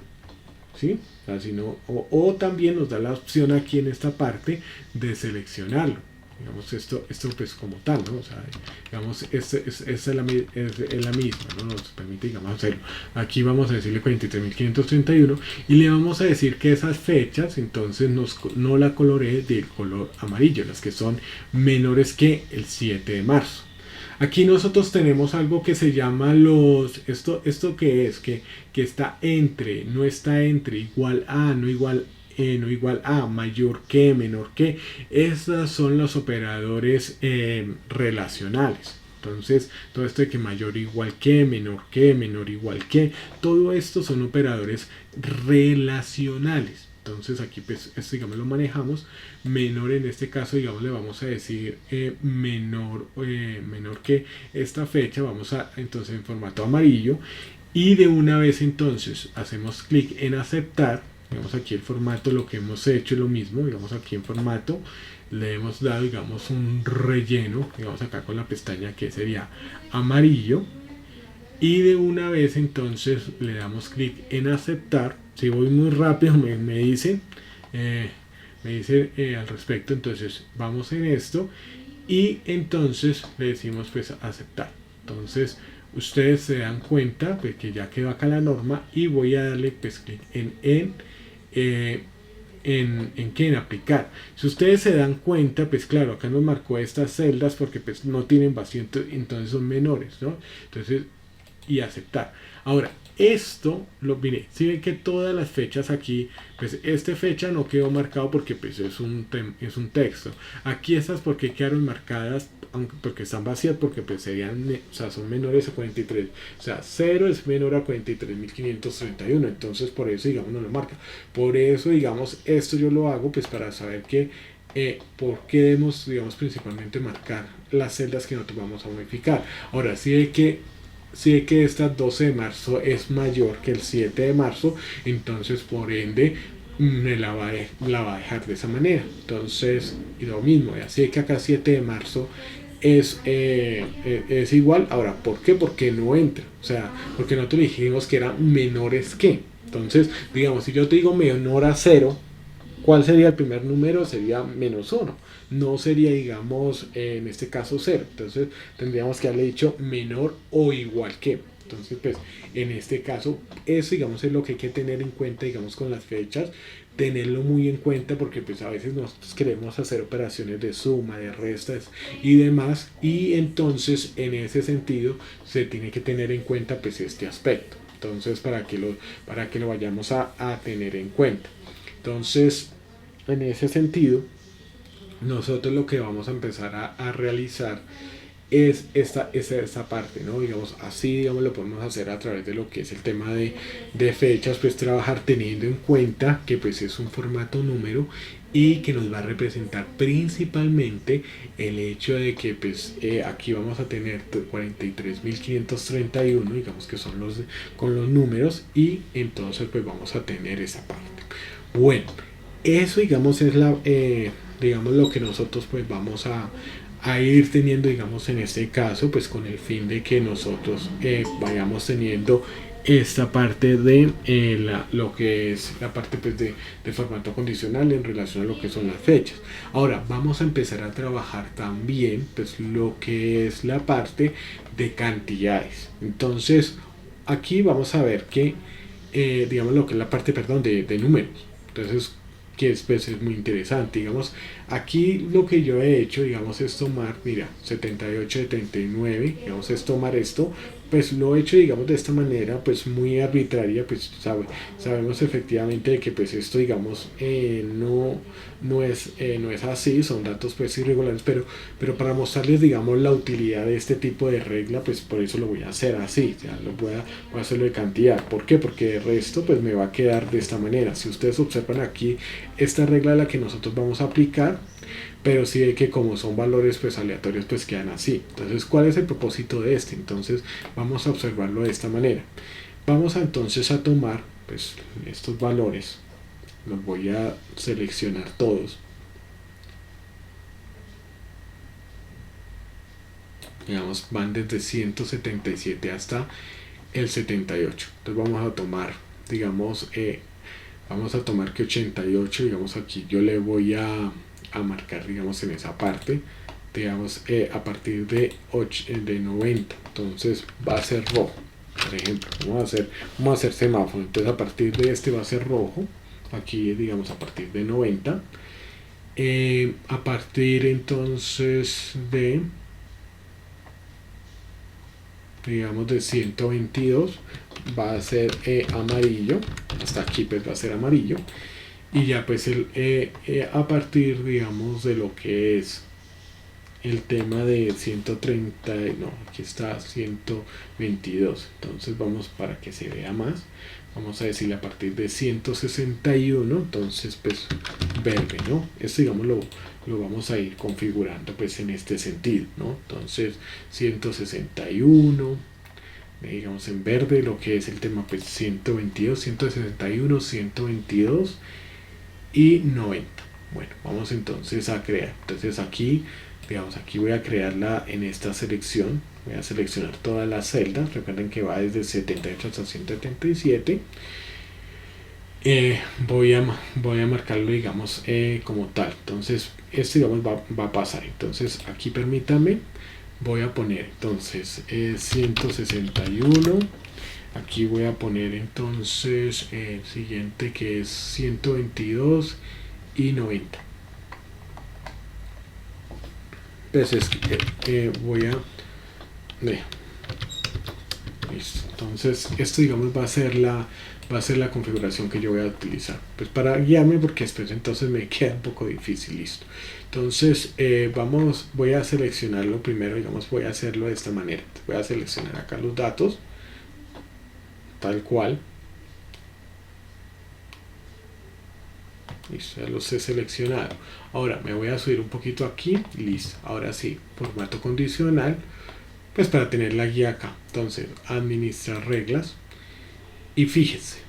¿sí? Si no, o también nos da la opción aquí en esta parte de seleccionarlo. Digamos, esto pues como tal, ¿no? O sea, digamos, esta es la misma, ¿no? Nos permite, digamos, hacerlo. Aquí vamos a decirle 43.531 y le vamos a decir que esas fechas, entonces no la coloré del color amarillo, las que son menores que el 7 de marzo. Aquí nosotros tenemos algo que se llama esto que es, que está entre, no está entre, igual a, no igual no igual a, mayor que, menor que. Estos son los operadores relacionales. Entonces, todo esto de que mayor igual que, menor igual que, todo esto son operadores relacionales. Entonces aquí pues esto digamos lo manejamos. Menor en este caso digamos le vamos a decir menor que esta fecha, vamos a entonces en formato amarillo y de una vez entonces hacemos clic en aceptar. Digamos aquí el formato, lo que hemos hecho es lo mismo, digamos aquí en formato le hemos dado digamos un relleno, digamos acá con la pestaña que sería amarillo y de una vez entonces le damos clic en aceptar. Si voy muy rápido me dicen al respecto, entonces vamos en esto y entonces le decimos pues aceptar. Entonces ustedes se dan cuenta pues que ya quedó acá la norma y voy a darle pues clic en aplicar. Si ustedes se dan cuenta, pues claro, acá nos marcó estas celdas porque pues no tienen vacío, entonces son menores, ¿no? Entonces, y aceptar. Ahora, esto, mire, si ven que todas las fechas aquí, pues esta fecha no quedó marcado porque pues es un texto. Aquí estas porque quedaron marcadas, porque están vacías, porque pues serían, o sea, son menores a 43. O sea, 0 es menor a 43.531. Entonces, por eso, digamos, no lo marca. Por eso, digamos, esto yo lo hago pues para saber que por qué debemos, digamos, principalmente marcar las celdas que nosotros vamos a modificar. Ahora, si de que esta 12 de marzo es mayor que el 7 de marzo, entonces por ende me la va a dejar de esa manera. Entonces, y lo mismo, así que acá 7 de marzo es igual. Ahora, ¿por qué? Porque no entra. O sea, porque nosotros dijimos que era menores que. Entonces, digamos, si yo te digo menor a 0, ¿cuál sería el primer número? Sería menos 1. No sería, digamos, en este caso 0. Entonces tendríamos que haberle dicho menor o igual que. Entonces, pues, en este caso, eso, digamos, es lo que hay que tener en cuenta, digamos, con las fechas. Tenerlo muy en cuenta porque, pues, a veces nosotros queremos hacer operaciones de suma, de restas y demás. Y entonces, en ese sentido, se tiene que tener en cuenta, pues, este aspecto. Entonces, para que lo vayamos a tener en cuenta. Entonces, en ese sentido, nosotros lo que vamos a empezar a realizar es esta parte, ¿no? Digamos, así, digamos, lo podemos hacer a través de lo que es el tema de fechas, pues trabajar teniendo en cuenta que pues es un formato número y que nos va a representar principalmente el hecho de que pues aquí vamos a tener 43.531, digamos que son con los números y entonces pues vamos a tener esa parte. Bueno, eso digamos es digamos lo que nosotros pues vamos a ir teniendo, digamos, en este caso, pues con el fin de que nosotros vayamos teniendo esta parte de lo que es la parte pues de formato condicional en relación a lo que son las fechas. Ahora vamos a empezar a trabajar también pues lo que es la parte de cantidades. Entonces aquí vamos a ver que digamos lo que es la parte, perdón, de números. Entonces, que pues, es muy interesante, digamos, Aquí lo que yo he hecho, digamos, es tomar, mira, 78, 79, digamos, es tomar esto, pues lo he hecho, digamos, de esta manera, pues muy arbitraria, pues sabemos efectivamente de que pues esto, digamos, no es así, son datos pues irregulares, pero para mostrarles, digamos, la utilidad de este tipo de regla, pues por eso lo voy a hacer así, ya voy a hacerlo de cantidad. ¿Por qué? Porque el resto pues me va a quedar de esta manera. Si ustedes observan aquí, esta regla es la que nosotros vamos a aplicar, pero sí ve que como son valores pues aleatorios pues quedan así. Entonces, ¿cuál es el propósito de este? Entonces vamos a observarlo de esta manera. Vamos a, entonces a tomar pues estos valores, los voy a seleccionar todos, digamos van desde 177 hasta el 78. Entonces vamos a tomar, digamos, vamos a tomar que 88, digamos aquí yo le voy a marcar, digamos, en esa parte, digamos, a partir de 90. Entonces va a ser rojo, por ejemplo. Vamos a hacer semáforo. Entonces a partir de este va a ser rojo. Aquí, digamos, a partir de 90. A partir entonces de, digamos, de 122 va a ser amarillo. Hasta aquí pues va a ser amarillo. Y ya pues a partir, digamos, de lo que es el tema de 130, no, aquí está 122. Entonces vamos, para que se vea más, vamos a decirle a partir de 161, entonces pues verde, ¿no? Esto, digamos, lo vamos a ir configurando pues en este sentido, ¿no? Entonces 161, digamos en verde, lo que es el tema pues 122, 161, 122 y 90. Bueno, vamos entonces a crear. Entonces aquí, digamos, aquí voy a crearla en esta selección. Voy a seleccionar todas las celdas. Recuerden que va desde 78 hasta 177. Voy a marcarlo, digamos, como tal. Entonces, este, digamos, va a pasar. Entonces, aquí permítame. Voy a poner, entonces, 161. Aquí voy a poner entonces el siguiente, que es 122 y 90. Entonces voy a listo. Entonces esto, digamos, va a ser la configuración que yo voy a utilizar, pues para guiarme, porque después entonces me queda un poco difícil. Listo. Entonces voy a seleccionarlo primero, digamos, voy a hacerlo de esta manera. Voy a seleccionar acá los datos tal cual. Listo, ya los he seleccionado. Ahora me voy a subir un poquito aquí. Listo. Ahora sí, formato condicional, pues para tener la guía acá. Entonces, administrar reglas. Y fíjense,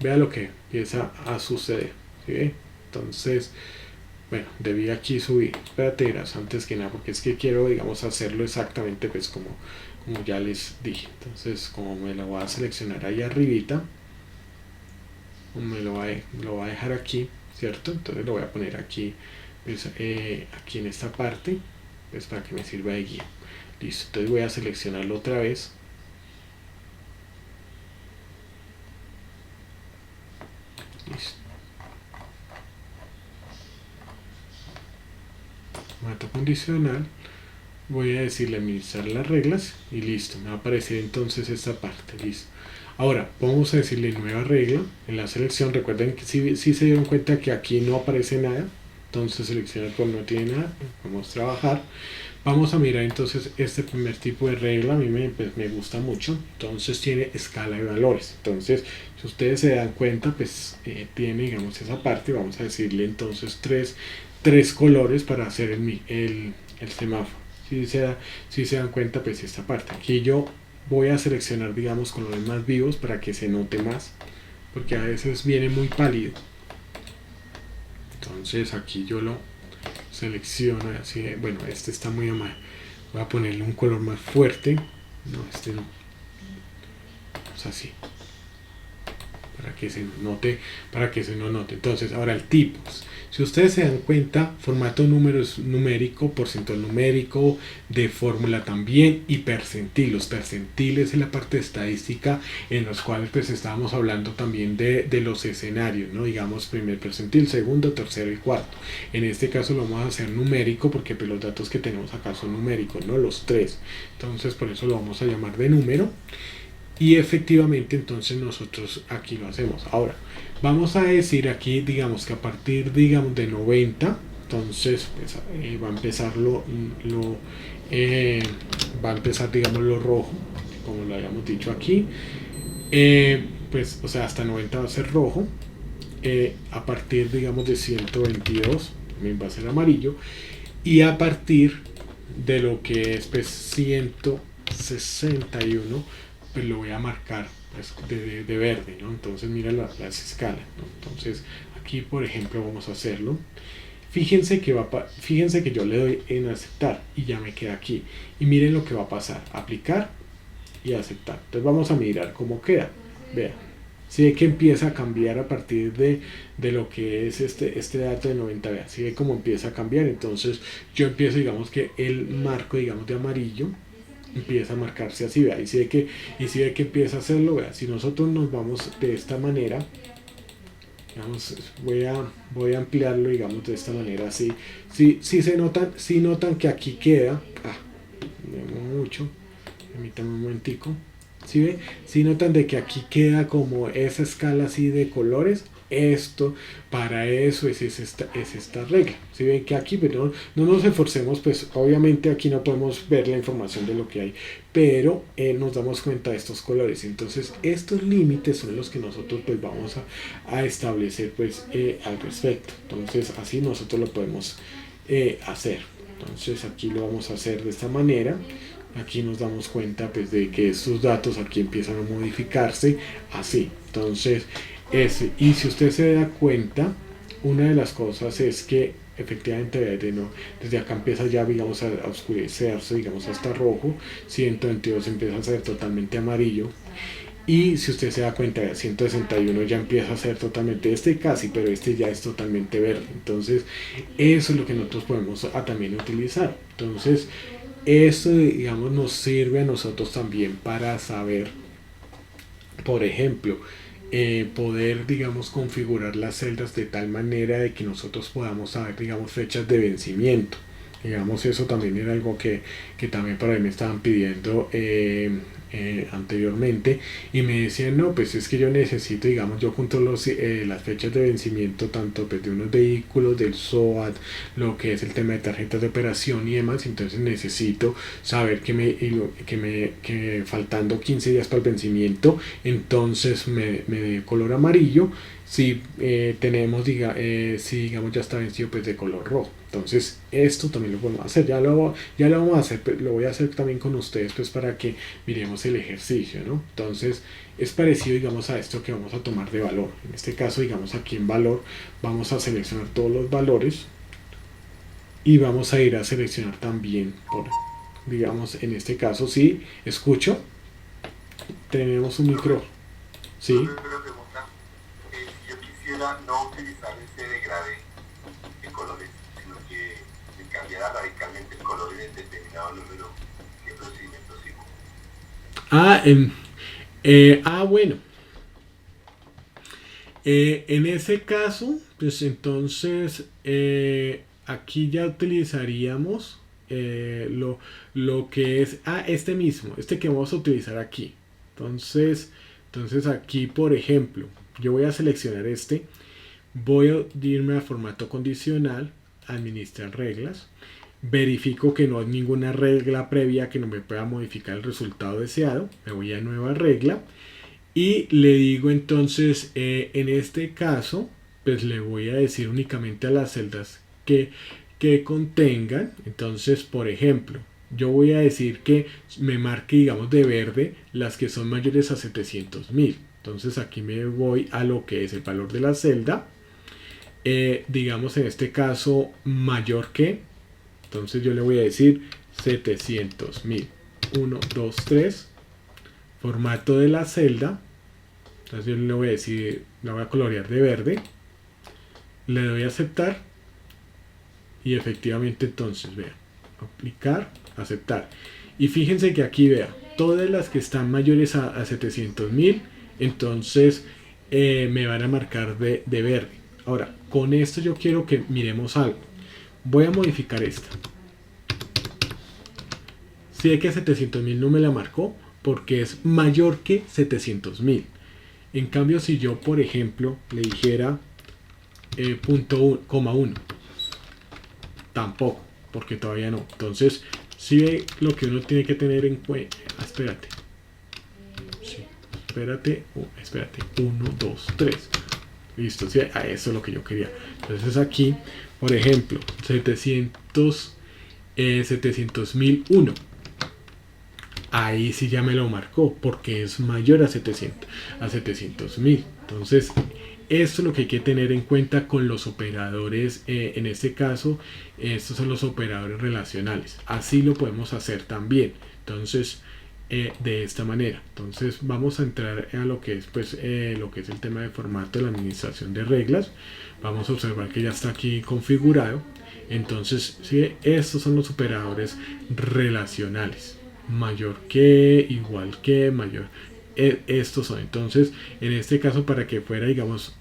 vea lo que empieza a suceder. ¿Sí? Entonces, bueno, debí aquí subir. Espérate, antes que nada, porque es que quiero, digamos, hacerlo exactamente pues como ya les dije. Entonces, como me la voy a seleccionar ahí arribita, me lo va a dejar aquí, ¿cierto? Entonces lo voy a poner aquí, pues, aquí en esta parte, pues para que me sirva de guía. Listo. Entonces voy a seleccionarlo otra vez. Listo. Formato condicional. Voy a decirle administrar las reglas y listo. Me va a aparecer entonces esta parte. Listo. Ahora vamos a decirle nueva regla en la selección. Recuerden que si se dieron cuenta que aquí no aparece nada, entonces seleccionar por no tiene nada. Vamos a trabajar. Vamos a mirar entonces este primer tipo de regla. A mí me gusta mucho. Entonces tiene escala de valores. Entonces, si ustedes se dan cuenta, pues tiene, digamos, esa parte. Vamos a decirle entonces tres colores para hacer el semáforo. Si se dan cuenta, pues esta parte. Aquí yo voy a seleccionar, digamos, colores más vivos para que se note más, porque a veces viene muy pálido. Entonces aquí yo lo selecciono así. Bueno, este está muy amarillo. Voy a ponerle un color más fuerte. No, este no. Es así. para que se note. Entonces, ahora el tipos. Si ustedes se dan cuenta, formato números numérico, porcentual numérico, de fórmula también y percentil. Los percentiles en la parte de estadística en los cuales pues estábamos hablando también de los escenarios, ¿no? Digamos primer percentil, segundo, tercero y cuarto. En este caso lo vamos a hacer numérico porque pues, los datos que tenemos acá son numéricos, ¿no? Los tres. Entonces por eso lo vamos a llamar de número. Y efectivamente entonces nosotros aquí lo hacemos. Ahora vamos a decir aquí digamos que a partir digamos de 90 entonces pues, va a empezar va a empezar digamos lo rojo como lo habíamos dicho aquí, pues o sea hasta 90 va a ser rojo, a partir digamos de 122 también va a ser amarillo y a partir de lo que es pues 161 pues lo voy a marcar pues, de verde, ¿no? Entonces mira las escalas, ¿no? Entonces aquí por ejemplo vamos a hacerlo. Fíjense que yo le doy en aceptar y ya me queda aquí. Y miren lo que va a pasar, aplicar y aceptar. Entonces vamos a mirar cómo queda. Vean, si ve que empieza a cambiar a partir de lo que es este dato de 90. Vean, si ve cómo empieza a cambiar. Entonces yo empiezo digamos que el marco digamos de amarillo empieza a marcarse así, vea, y si ve que empieza a hacerlo, vea, si nosotros nos vamos de esta manera, digamos, voy a ampliarlo, digamos, de esta manera, así, si notan que aquí queda, mucho, permítanme un momentico, ¿sí ve? Si notan de que aquí queda como esa escala así de colores, esto, para eso es esta regla. Si ven que aquí pero no nos esforcemos, pues obviamente aquí no podemos ver la información de lo que hay, pero nos damos cuenta de estos colores. Entonces estos límites son los que nosotros pues vamos a establecer pues al respecto. Entonces así nosotros lo podemos hacer. Entonces aquí lo vamos a hacer de esta manera. Aquí nos damos cuenta pues de que estos datos aquí empiezan a modificarse así. Entonces y si usted se da cuenta, una de las cosas es que efectivamente desde acá empieza ya digamos a oscurecerse, digamos hasta rojo, 122 empieza a ser totalmente amarillo y si usted se da cuenta 161 ya empieza a ser totalmente casi, pero ya es totalmente verde. Entonces eso es lo que nosotros podemos también utilizar. Entonces esto digamos nos sirve a nosotros también para saber, por ejemplo, poder digamos configurar las celdas de tal manera de que nosotros podamos saber digamos fechas de vencimiento. Digamos eso también era algo que también para mí me estaban pidiendo anteriormente y me decían no pues es que yo necesito digamos yo junto las fechas de vencimiento tanto pues, de unos vehículos del SOAT, lo que es el tema de tarjetas de operación y demás, entonces necesito saber que faltando 15 días para el vencimiento entonces me dé color amarillo, si tenemos si digamos ya está vencido pues de color rojo. Entonces esto también lo podemos hacer, ya lo vamos a hacer, lo voy a hacer también con ustedes pues para que miremos el ejercicio, ¿no? Entonces es parecido digamos a esto que vamos a tomar de valor. En este caso digamos aquí en valor vamos a seleccionar todos los valores y vamos a ir a seleccionar también por digamos en este caso si escucho tenemos un micro, ¿sí? Yo quisiera no utilizar ese degradé de colores, sino que me cambiara radicalmente el color de determinado número. ¿Qué procedimiento sigo? Bueno. En ese caso, pues entonces aquí ya utilizaríamos lo que es este mismo, este que vamos a utilizar aquí. Entonces aquí, por ejemplo, yo voy a seleccionar voy a irme a formato condicional, administrar reglas, verifico que no hay ninguna regla previa que no me pueda modificar el resultado deseado, me voy a nueva regla y le digo entonces en este caso pues le voy a decir únicamente a las celdas que contengan, entonces por ejemplo yo voy a decir que me marque digamos de verde las que son mayores a 700.000. Entonces aquí me voy a lo que es el valor de la celda, digamos en este caso mayor que, entonces yo le voy a decir 700.000, 1, 2, 3, formato de la celda, Entonces yo le voy a decir, la voy a colorear de verde, le doy a aceptar y efectivamente entonces vea, aplicar, aceptar. Y fíjense que aquí vea, todas las que están mayores a 700.000, entonces me van a marcar de verde. Ahora, con esto yo quiero que miremos algo. Voy a modificar esta. Si ve que 700.000 no me la marcó porque es mayor que 700.000. En cambio, si yo, por ejemplo, le dijera coma 1, tampoco, porque todavía no. Entonces, si ve lo que uno tiene que tener en cuenta. Espérate. Sí, espérate. 1, 2, 3. Listo, sí, eso es lo que yo quería. Entonces aquí, por ejemplo, 700.001. Ahí sí ya me lo marcó porque es mayor a 700.000. Entonces, esto es lo que hay que tener en cuenta con los operadores. En este caso, estos son los operadores relacionales. Así lo podemos hacer también. Entonces, de esta manera. Entonces, vamos a entrar a lo que es, pues, lo que es el tema de formato de la administración de reglas. Vamos a observar que ya está aquí configurado. Entonces, ¿sí? Estos son los operadores relacionales. Mayor que, igual que, mayor. Estos son. Entonces, en este caso, para que fuera, digamos,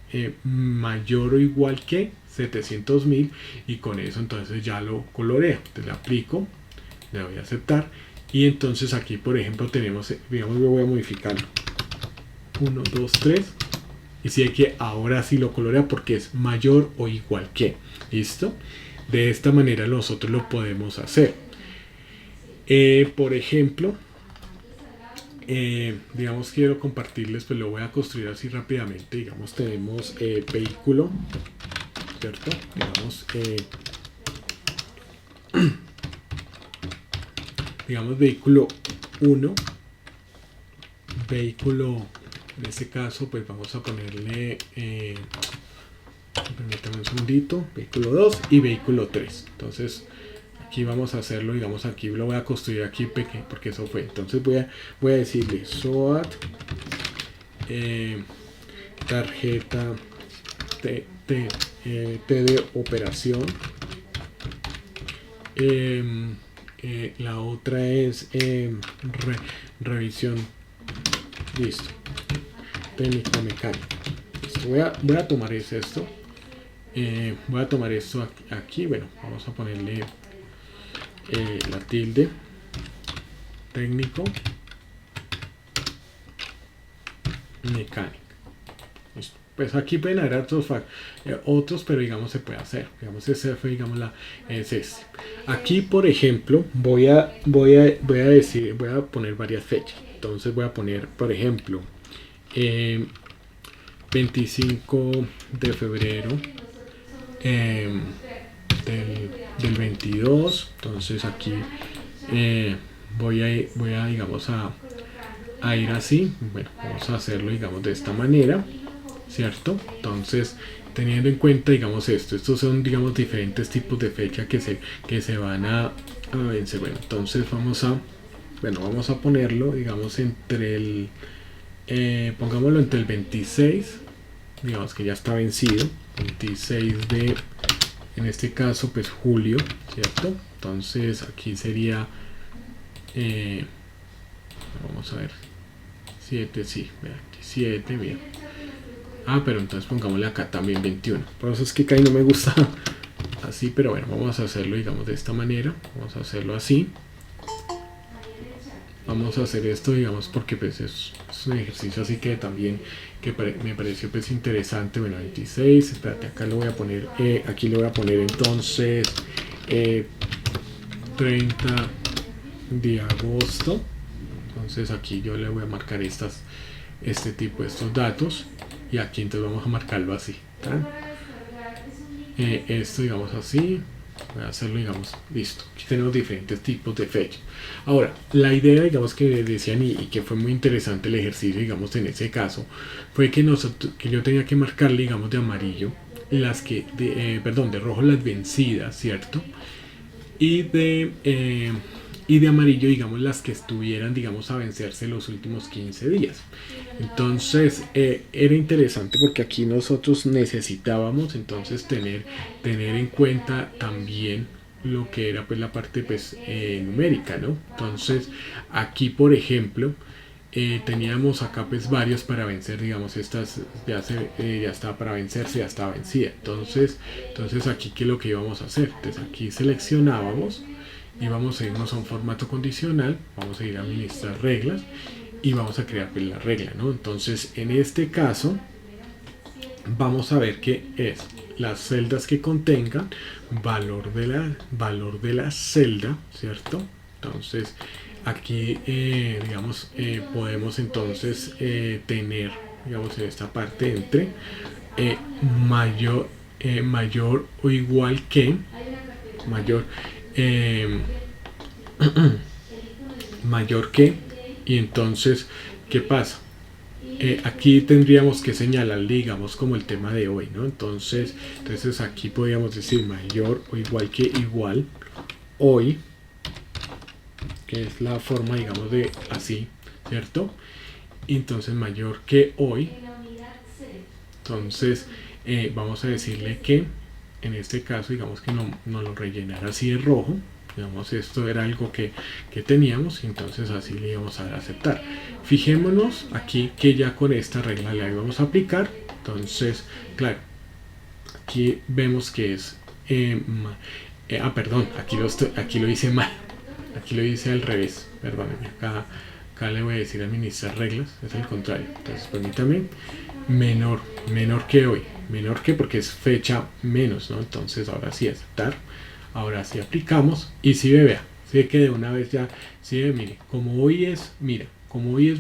mayor o igual que 700.000, y con eso entonces ya lo coloreo. Entonces le aplico, le doy a aceptar, y entonces aquí, por ejemplo, tenemos, digamos, yo voy a modificarlo. 1, 2, 3. Y si hay que ahora sí lo colorea porque es mayor o igual que. ¿Listo? De esta manera nosotros lo podemos hacer. Por ejemplo, digamos, quiero compartirles, pues lo voy a construir así rápidamente. Digamos, tenemos vehículo, ¿cierto? Digamos vehículo 1, vehículo, en este caso, pues vamos a ponerle, permítame un segundito, vehículo 2 y vehículo 3. Entonces, aquí vamos a hacerlo, digamos, aquí lo voy a construir aquí pequeño porque eso fue. Entonces voy a decirle SOAT tarjeta T de operación. La otra es revisión, listo, técnico mecánico. Listo. Voy a tomar esto. Voy a tomar esto aquí. Bueno, vamos a ponerle la tilde, técnico mecánico. Listo. Pues aquí pueden haber otros, pero digamos se puede hacer. Digamos ese fue, digamos, es este. Aquí, por ejemplo, voy a poner varias fechas. Entonces voy a poner, por ejemplo, 25 de febrero del 22. Entonces aquí voy a digamos a ir así. Bueno, vamos a hacerlo, digamos, de esta manera, ¿cierto? Entonces, teniendo en cuenta, digamos, estos son, digamos, diferentes tipos de fecha que se van a vencer. Bueno, entonces vamos a ponerlo, digamos, entre el pongámoslo entre el 26, digamos que ya está vencido, 26 de, en este caso, pues julio, ¿cierto? Entonces aquí sería vamos a ver 7, sí, 27, bien. Pero entonces pongámosle acá también 21. Por eso es que acá no me gusta así, pero bueno, vamos a hacerlo, digamos, de esta manera. Vamos a hacerlo así. Vamos a hacer esto, digamos, porque pues es un ejercicio así que también me pareció pues interesante. Bueno, 26, espérate, acá lo voy a poner, aquí le voy a poner entonces 30 de agosto. Entonces aquí yo le voy a marcar este tipo de estos datos, y aquí entonces vamos a marcarlo así, esto, digamos, así. Voy a hacerlo, digamos, listo. Aquí tenemos diferentes tipos de fecha. Ahora, la idea, digamos, que decían y que fue muy interesante el ejercicio, digamos, en ese caso, fue que yo tenía que marcarle, digamos, de amarillo de rojo las vencidas, ¿cierto? Y de y de amarillo, digamos, las que estuvieran, digamos, a vencerse los últimos 15 días. Entonces era interesante porque aquí nosotros necesitábamos entonces tener en cuenta también lo que era pues la parte pues numérica, ¿no? Entonces aquí por ejemplo teníamos acá pues varios para vencer, digamos, estas ya estaba para vencerse, ya estaba vencida. Entonces aquí qué es lo que íbamos a hacer. Entonces aquí seleccionábamos y vamos a irnos a un formato condicional, vamos a ir a administrar reglas y vamos a crear pues la regla, ¿no? Entonces en este caso vamos a ver que es las celdas que contengan valor de la celda, ¿cierto? Entonces aquí digamos podemos entonces tener, digamos, en esta parte entre mayor o igual que mayor mayor que, y entonces ¿qué pasa? Aquí tendríamos que señalar, digamos, como el tema de hoy, ¿no? Entonces aquí podríamos decir mayor o igual que igual hoy, que es la forma, digamos, de así, ¿cierto? Entonces mayor que hoy. Entonces vamos a decirle que en este caso, digamos, que no lo rellenara así de rojo. Digamos, esto era algo que teníamos, entonces así le íbamos a dar a aceptar. Fijémonos aquí que ya con esta regla la íbamos a aplicar. Entonces, claro, aquí vemos que es perdón, aquí lo hice mal, aquí lo hice al revés, perdónenme, acá le voy a decir administrar reglas, es el contrario. Entonces permítame, menor que hoy, menor que porque es fecha menos, ¿no? Entonces ahora sí aceptar. Ahora sí aplicamos y si vea, sé que de una vez ya, si ve, mire, como hoy es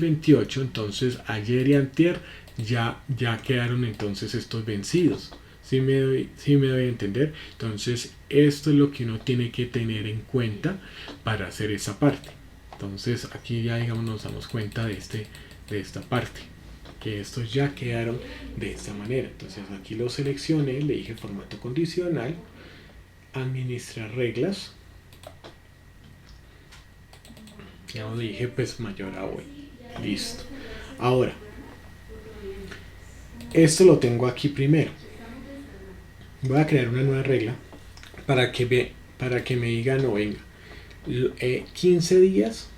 28, entonces ayer y antier ya quedaron entonces estos vencidos. ¿Sí me doy a entender? Entonces esto es lo que uno tiene que tener en cuenta para hacer esa parte. Entonces aquí ya, digamos, nos damos cuenta de esta parte, que estos ya quedaron de esta manera. Entonces aquí lo seleccioné, le dije formato condicional, administrar reglas, ya le dije pues mayor a hoy, listo. Ahora esto lo tengo aquí primero, voy a crear una nueva regla para que me diga, no, venga, 15 días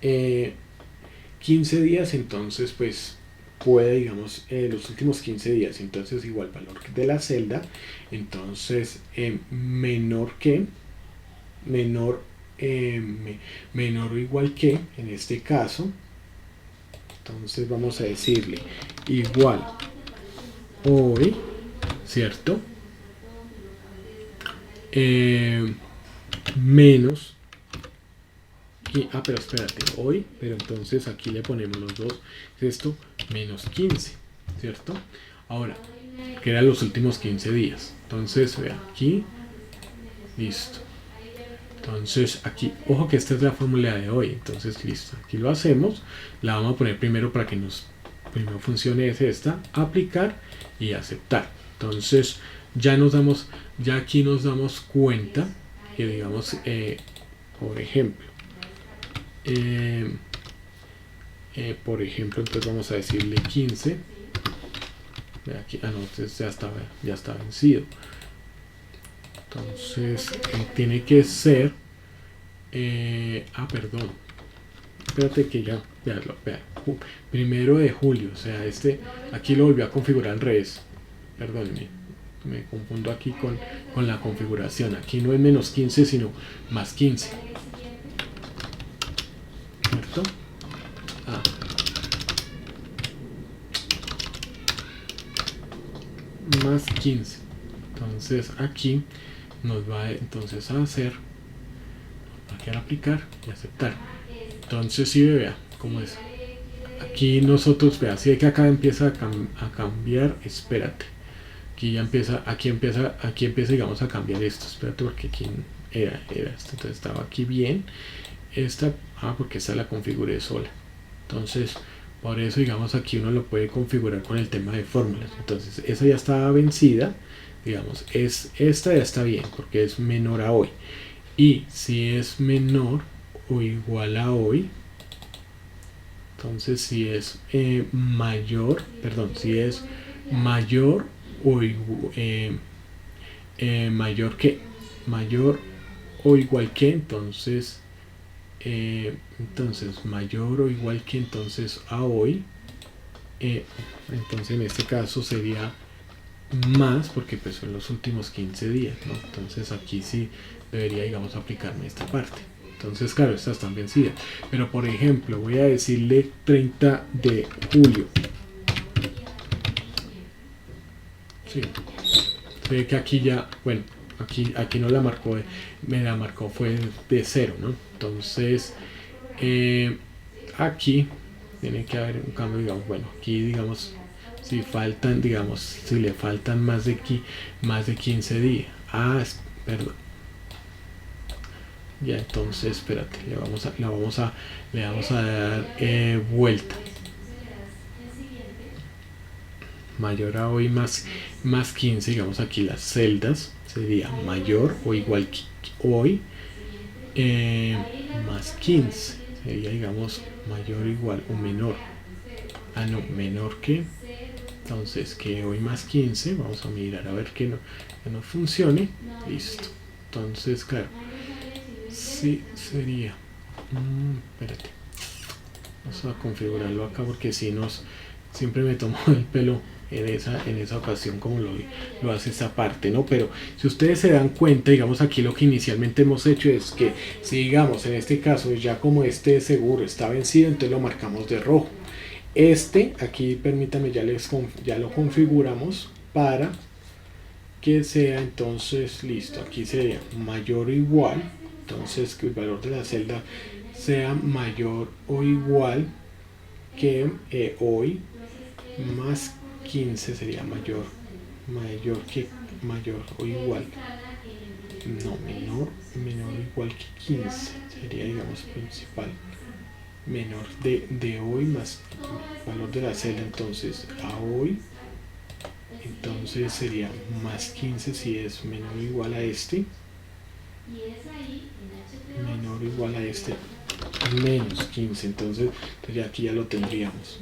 15 días, entonces pues puede, digamos, los últimos 15 días, entonces igual valor de la celda, entonces menor o igual que, en este caso, entonces vamos a decirle igual hoy, ¿cierto? Menos pero espérate, hoy, pero entonces aquí le ponemos los dos, esto menos 15, ¿cierto? Ahora, que eran los últimos 15 días. Entonces, vean, aquí, listo. Entonces, aquí, ojo que esta es la fórmula de hoy. Entonces, listo, aquí lo hacemos. La vamos a poner primero para que primero funcione, es esta, aplicar y aceptar. Entonces, ya aquí nos damos cuenta que, digamos, por ejemplo, entonces vamos a decirle 15. Aquí, no, entonces ya está vencido. Entonces tiene que ser perdón, espérate que ya vea, 1 de julio, o sea, aquí lo volví a configurar al revés, perdónenme, me confundo aquí con la configuración. Aquí no es menos 15 sino más 15, ¿cierto? Más 15. Entonces aquí nos va entonces a hacer, va a quedar aplicar y aceptar. Entonces si vea cómo es. Aquí nosotros, vea, si es que acá empieza a cambiar, espérate. Aquí empieza, digamos, a cambiar esto. Espérate, porque aquí era esto. Entonces estaba aquí bien. Porque esta la configuré sola. Entonces, por eso, digamos, aquí uno lo puede configurar con el tema de fórmulas. Entonces, esa ya estaba vencida. Digamos, esta ya está bien, porque es menor a hoy. Y si es menor o igual a hoy, entonces si es mayor, perdón, si es mayor o mayor o igual que, entonces mayor o igual que entonces a hoy, entonces en este caso sería más, porque pues son los últimos 15 días, ¿no? Entonces aquí sí debería, digamos, aplicarme esta parte. Entonces, claro, estas están vencidas. Pero, por ejemplo, voy a decirle 30 de julio. Sí. Se ve que aquí ya, bueno, aquí no la marcó, me la marcó fue de 0, ¿no? Entonces, aquí tiene que haber un cambio, digamos, bueno, aquí, digamos, si faltan, digamos, si le faltan más de 15 días. Perdón. Ya, entonces, espérate, le vamos a dar vuelta. Mayor a hoy más 15, digamos aquí las celdas sería mayor o igual que hoy más 15, sería, digamos, mayor o igual o menor. No, menor que, entonces que hoy más 15, vamos a mirar a ver que no funcione, listo. Entonces, claro, sí sería, espérate, vamos a configurarlo acá porque si siempre me tomo el pelo en esa ocasión como lo hace esta parte, ¿no? Pero si ustedes se dan cuenta, digamos, aquí lo que inicialmente hemos hecho es que si, digamos, en este caso ya como este seguro está vencido, entonces lo marcamos de rojo. Aquí permítame, ya lo configuramos para que sea, entonces, listo, aquí sería mayor o igual, entonces que el valor de la celda sea mayor o igual que hoy más 15 sería mayor o igual, no, menor o igual que 15 sería, digamos, principal, menor de hoy más valor de la celda, entonces a hoy, entonces sería más 15 si es menor o igual a menor o igual a menos 15, entonces ya aquí ya lo tendríamos.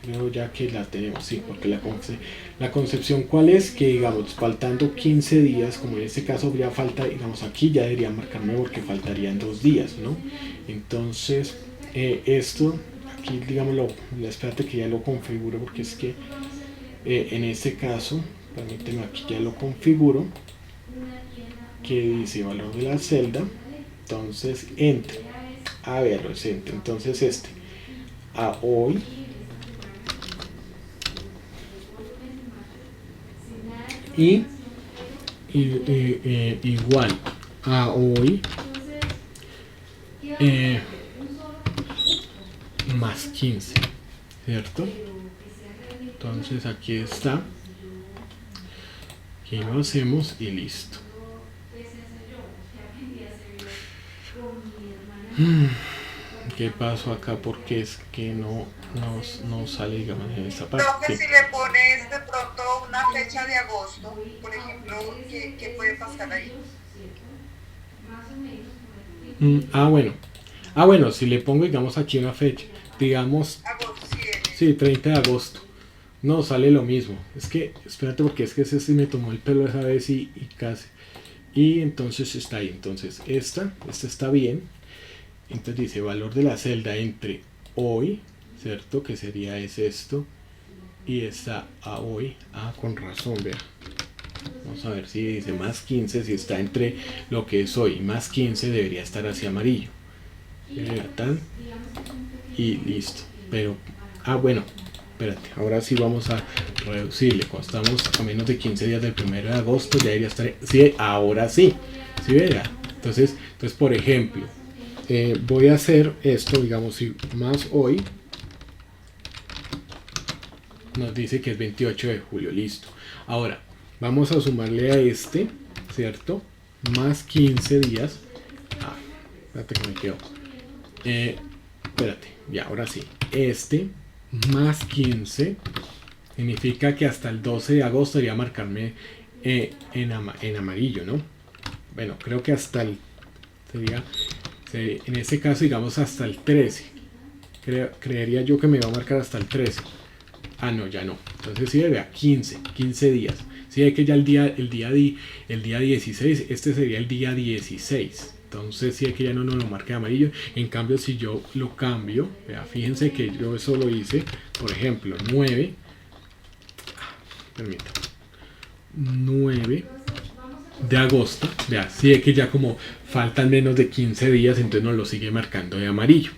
Creo ya que la tenemos, sí, porque la concepción cuál es, que digamos, faltando 15 días, como en este caso ya falta, digamos, aquí ya debería marcarme porque faltarían 2 días, ¿no? Entonces, esto, aquí, digámoslo, espérate que ya lo configuro, porque es que en este caso, permíteme, aquí ya lo configuro, que dice valor de la celda, entonces, entre, a ver, entonces a hoy, y igual a hoy más 15, ¿cierto? Entonces aquí está, aquí lo hacemos y listo. ¿Qué pasó acá? Porque es que no sale, digamos, en esta parte. Creo que si le pones de pronto una fecha de agosto, por ejemplo, ¿qué puede pasar ahí? Bueno, si le pongo, digamos, aquí una fecha, digamos, sí, 30 de agosto, no, sale lo mismo. Es que, espérate, porque es que ese sí me tomó el pelo esa vez y casi. Y entonces está ahí, entonces esta está bien. Entonces dice valor de la celda entre hoy, ¿cierto? Que sería esto. Y está a hoy. Con razón, vea. Vamos a ver si dice más 15, si está entre lo que es hoy. Más 15 debería estar hacia amarillo. Tal. Y listo. Pero, bueno, espérate. Ahora sí vamos a reducirle. Cuando estamos a menos de 15 días del 1 de agosto, ya debería estar. Sí, ahora sí. ¿Sí vea? Entonces, por ejemplo, voy a hacer esto, digamos, si más hoy nos dice que es 28 de julio, listo. Ahora, vamos a sumarle a ¿cierto? Más 15 días. Espérate que me quedo. Espérate, ya, ahora sí. Más 15 significa que hasta el 12 de agosto debería marcarme en amarillo, ¿no? Bueno, creo que hasta el En este caso, digamos, hasta el 13. Creería yo que me va a marcar hasta el 13. Ah, no, ya no. Entonces sí, vea, 15 días. Sí, ve que ya el día 16, este sería el día 16. Entonces sí, que ya no nos lo marque de amarillo. En cambio, si yo lo cambio, vea, fíjense que yo eso lo hice, por ejemplo, 9 de agosto. Vea, sí, que ya como faltan menos de 15 días, entonces nos lo sigue marcando de amarillo.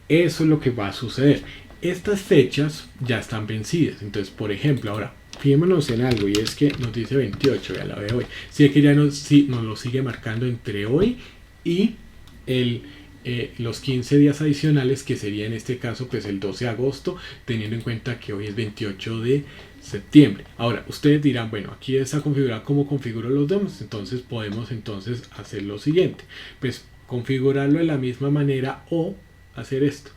Eso es lo que va a suceder. Estas fechas ya están vencidas. Entonces, por ejemplo, ahora fijémonos en algo, y es que nos dice 28, ya la de hoy. Sí, que ya nos lo sigue marcando entre hoy y los 15 días adicionales, que sería en este caso pues el 12 de agosto, teniendo en cuenta que hoy es 28 de septiembre. Ahora, ustedes dirán, bueno, aquí está configurado cómo configuro los demos. Entonces podemos hacer lo siguiente, pues configurarlo de la misma manera o hacer esto.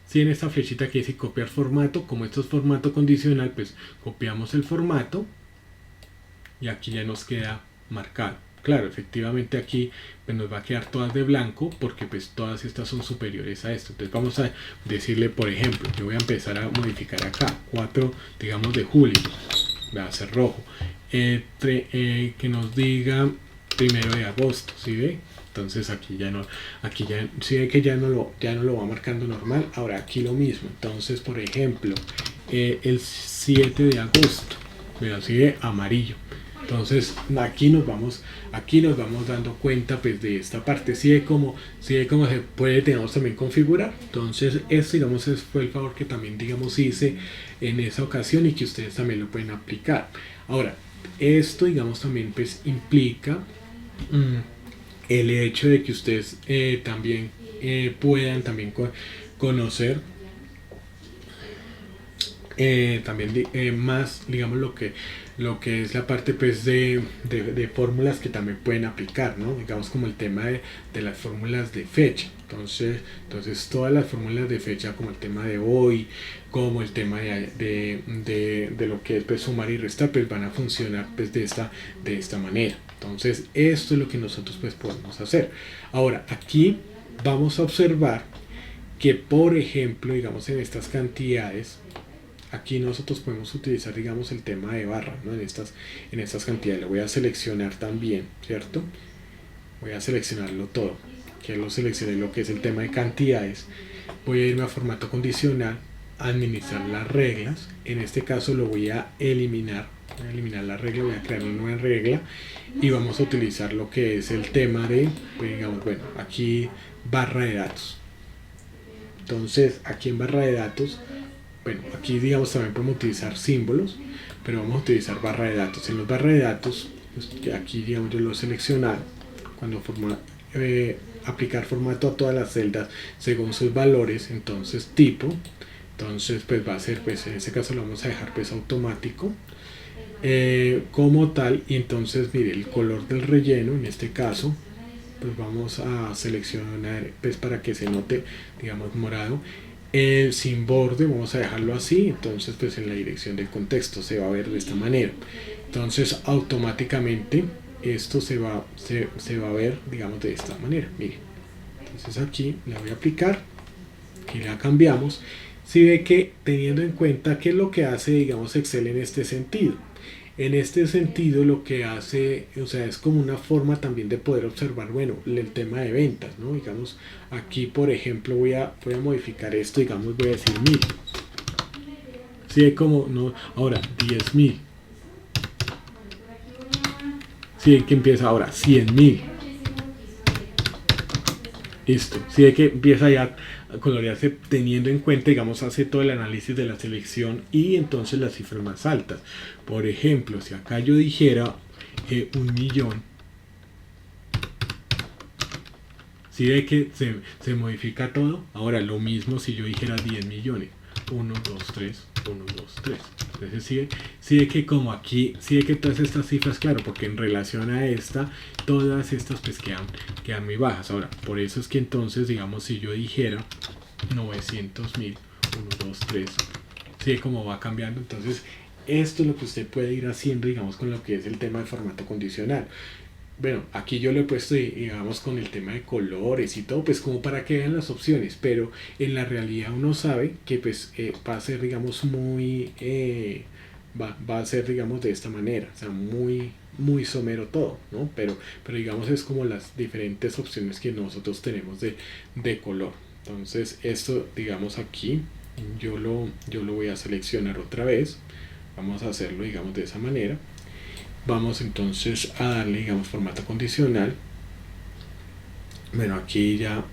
Si en esta flechita que dice copiar formato, como esto es formato condicional, pues copiamos el formato y aquí ya nos queda marcado. Claro, efectivamente aquí pues nos va a quedar todas de blanco porque pues todas estas son superiores a esto. Entonces vamos a decirle, por ejemplo, yo voy a empezar a modificar acá, 4, digamos, de julio, va a ser rojo, que nos diga 1 de agosto, ¿sí ve? Entonces aquí ya sí ve que ya no lo va marcando normal. Ahora aquí lo mismo. Entonces, por ejemplo, el 7 de agosto, mira, sigue amarillo. Entonces aquí nos vamos dando cuenta pues de esta parte. Sí de cómo se puede, digamos, también configurar. Entonces esto, digamos, fue el favor que también, digamos, hice en esa ocasión y que ustedes también lo pueden aplicar. Ahora, esto, digamos, también pues implica el hecho de que ustedes también puedan también conocer también más, digamos, lo que es la parte pues de fórmulas que también pueden aplicar, ¿no? Digamos, como el tema de las fórmulas de fecha. Entonces todas las fórmulas de fecha, como el tema de hoy, como el tema de lo que es pues sumar y restar, pues van a funcionar pues de esta manera. Entonces esto es lo que nosotros pues podemos hacer. Ahora aquí vamos a observar que, por ejemplo, digamos, en estas cantidades, aquí nosotros podemos utilizar, digamos, el tema de barra, ¿no? En estas cantidades. Lo voy a seleccionar también, ¿cierto? Voy a seleccionarlo todo, que lo seleccioné, lo que es el tema de cantidades. Voy a irme a formato condicional, a administrar las reglas. En este caso lo voy a eliminar. Voy a eliminar la regla, voy a crear una nueva regla y vamos a utilizar lo que es el tema de, pues, digamos, bueno, aquí barra de datos. Entonces, aquí en barra de datos, bueno, aquí, digamos, también podemos utilizar símbolos, pero vamos a utilizar barra de datos. En los barra de datos, pues, que aquí, digamos, yo lo he seleccionado, cuando aplicar formato a todas las celdas según sus valores, entonces tipo, entonces pues va a ser, pues en este caso lo vamos a dejar pues automático como tal. Y entonces mire, el color del relleno, en este caso pues vamos a seleccionar pues para que se note, digamos, morado. Sin borde vamos a dejarlo así. Entonces pues en la dirección del contexto se va a ver de esta manera. Entonces automáticamente esto se va a ver, digamos, de esta manera. Mire, entonces aquí la voy a aplicar, aquí la cambiamos. Si ve que, teniendo en cuenta qué es lo que hace, digamos, Excel en este sentido, lo que hace, o sea, es como una forma también de poder observar, bueno, el tema de ventas, ¿no? Digamos, aquí, por ejemplo, voy a modificar esto, digamos, voy a decir 1000. Si ve como, no, ahora 10.000. Si ve que empieza ahora 100.000. Listo. Si ve que empieza ya a colorearse, teniendo en cuenta, digamos, hace todo el análisis de la selección y entonces las cifras más altas. Por ejemplo, si acá yo dijera 1.000.000, si ve que se modifica todo. Ahora lo mismo si yo dijera 10 millones. 1, 2, 3, 1, 2, 3. Entonces sigue que como aquí, sigue que todas estas cifras, claro, porque en relación a esta, todas estas pues quedan muy bajas. Ahora, por eso es que entonces, digamos, si yo dijera 900.000, 1, 2, 3, sigue como va cambiando. Entonces, esto es lo que usted puede ir haciendo, digamos, con lo que es el tema de formato condicional. bueno, aquí yo lo he puesto, digamos, con el tema de colores y todo, pues como para que vean las opciones, pero en la realidad uno sabe que pues va a ser, digamos, va a ser, digamos, de esta manera, o sea, muy somero todo, ¿no? Pero digamos es como las diferentes opciones que nosotros tenemos de color. Entonces esto, digamos, aquí yo lo voy a seleccionar otra vez. Vamos a hacerlo, digamos, de esa manera. Vamos entonces a darle, digamos, formato condicional. Bueno, aquí ya,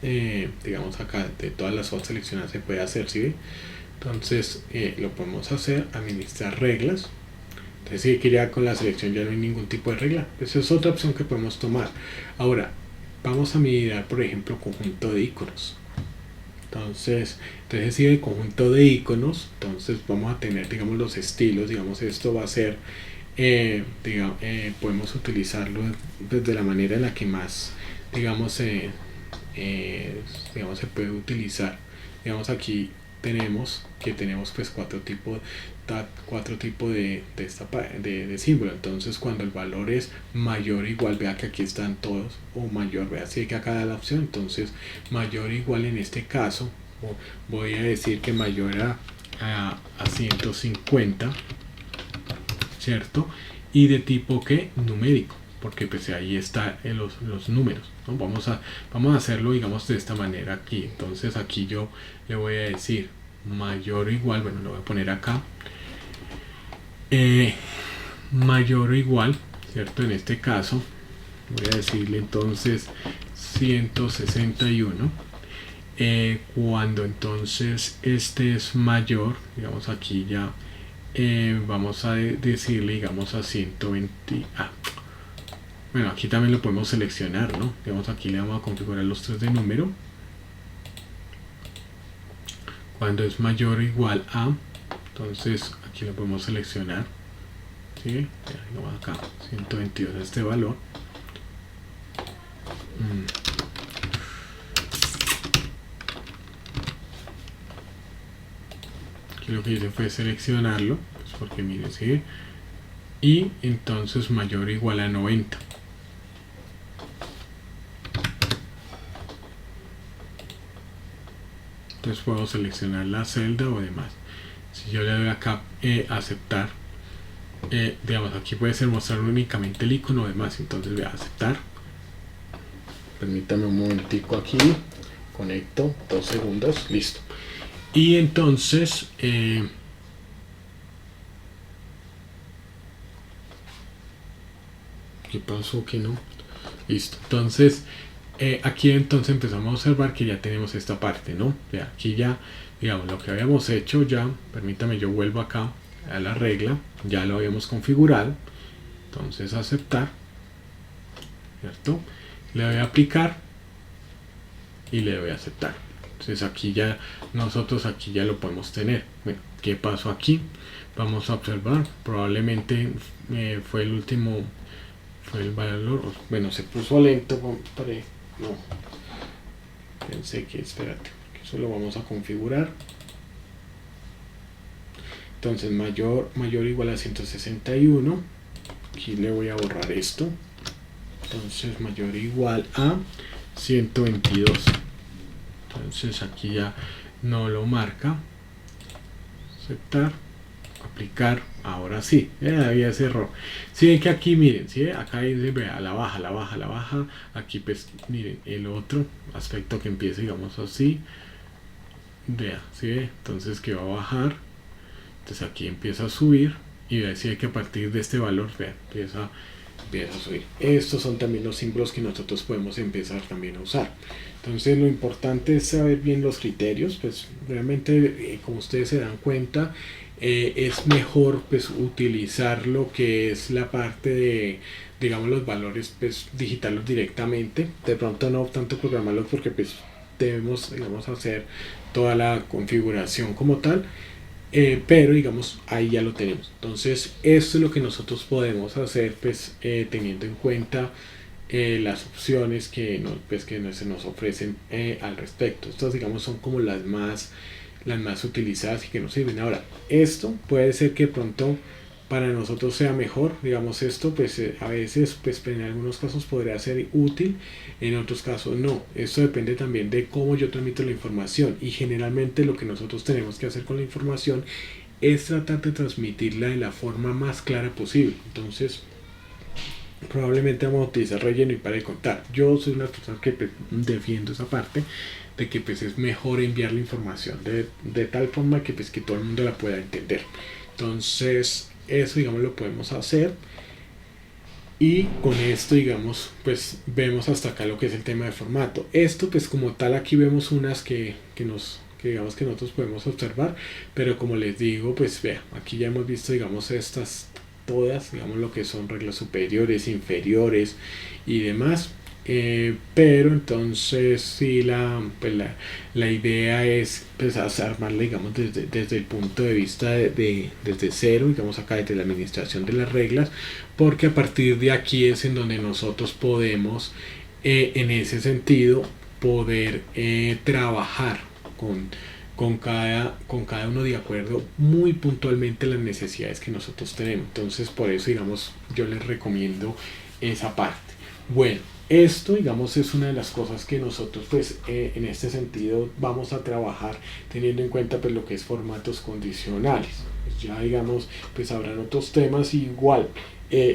digamos, acá de todas las hojas seleccionadas se puede hacer, ¿sí? Entonces lo podemos hacer, administrar reglas. Entonces sí que ya con la selección ya no hay ningún tipo de regla. Esa es otra opción que podemos tomar. Ahora, vamos a mirar, por ejemplo, conjunto de iconos. Entonces si el conjunto de iconos, entonces vamos a tener, digamos, los estilos. Digamos, esto va a ser, podemos utilizarlo de la manera en la que más, digamos, digamos, se puede utilizar. Digamos, aquí tenemos pues cuatro tipos de símbolo. Entonces cuando el valor es mayor o igual, vea que aquí están todos, o mayor, vea si que acá da la opción. Entonces mayor o igual, en este caso voy a decir que mayor a 150, ¿cierto? Y de tipo que numérico, porque pues ahí está los números, ¿no? Vamos a hacerlo, digamos, de esta manera aquí. Entonces aquí yo le voy a decir mayor o igual, bueno, lo voy a poner acá, mayor o igual, ¿cierto? En este caso voy a decirle entonces 161. Cuando entonces este es mayor, digamos, aquí ya vamos a decirle, digamos, a 120. Bueno, aquí también lo podemos seleccionar, ¿no? Digamos, aquí le vamos a configurar los 3 de número. Cuando es mayor o igual a, entonces aquí lo podemos seleccionar, ¿sí? Acá 122 este valor. Aquí lo que hice fue seleccionarlo, pues porque miren, ¿sí? Y entonces mayor o igual a 90. Entonces puedo seleccionar la celda o demás. Si yo le doy acá aceptar, digamos, aquí puede ser mostrar únicamente el icono o demás. Entonces voy a aceptar. Permítame un momentico aquí, conecto, 2 segundos, listo. Y entonces ¿qué pasó? Que no, listo. Entonces aquí entonces empezamos a observar que ya tenemos esta parte, ¿no? Vea, aquí ya, digamos, lo que habíamos hecho ya, permítame, yo vuelvo acá a la regla, ya lo habíamos configurado. Entonces aceptar, ¿cierto? Le voy a aplicar y le doy a aceptar. Entonces aquí ya, nosotros aquí ya lo podemos tener. Bueno, ¿qué pasó aquí? Vamos a observar, probablemente fue el último, fue el valor, bueno, se puso lento, no, pensé que, espérate, que eso lo vamos a configurar. Entonces mayor o igual a 161, aquí le voy a borrar esto. Entonces mayor o igual a 122. Entonces aquí ya no lo marca. Aceptar, aplicar. Ahora sí, había ese error. Si ven que aquí, miren, ¿sí? Acá dice, vea, la baja. Aquí pues miren el otro aspecto que empieza, digamos, así. Vea, ¿sí? Entonces que va a bajar. Entonces aquí empieza a subir. Y vea, si que a partir de este valor, vea, empieza a subir. Estos son también los símbolos que nosotros podemos empezar también a usar. Entonces lo importante es saber bien los criterios. Pues realmente, como ustedes se dan cuenta, es mejor pues utilizar lo que es la parte de, digamos, los valores, pues digitarlos directamente. De pronto no tanto programarlos, porque pues debemos, digamos, hacer toda la configuración como tal. Pero digamos, ahí ya lo tenemos. Entonces esto es lo que nosotros podemos hacer, pues teniendo en cuenta las opciones que se nos ofrecen al respecto. Estas, digamos, son como las más utilizadas y que nos sirven. Ahora, esto puede ser que pronto para nosotros sea mejor. Digamos, esto pues a veces pues en algunos casos podría ser útil, en otros casos no. Esto depende también de cómo yo transmito la información, y generalmente lo que nosotros tenemos que hacer con la información es tratar de transmitirla de la forma más clara posible. Entonces probablemente vamos a utilizar relleno y para de contar. Yo soy una persona que pues, defiendo esa parte de que pues es mejor enviar la información de tal forma que pues que todo el mundo la pueda entender. Entonces eso digamos lo podemos hacer, y con esto digamos pues vemos hasta acá lo que es el tema de formato. Esto pues como tal aquí vemos unas que digamos que nosotros podemos observar, pero como les digo pues vea, aquí ya hemos visto digamos estas todas, digamos lo que son reglas superiores, inferiores y demás. Pero entonces sí la idea es pues armarla digamos desde el punto de vista desde cero, digamos acá desde la administración de las reglas, porque a partir de aquí es en donde nosotros podemos en ese sentido poder trabajar con cada uno de acuerdo muy puntualmente las necesidades que nosotros tenemos. Entonces por eso digamos yo les recomiendo esa parte. Bueno, esto digamos es una de las cosas que nosotros pues en este sentido vamos a trabajar teniendo en cuenta pues lo que es formatos condicionales. Pues ya digamos pues habrán otros temas igual.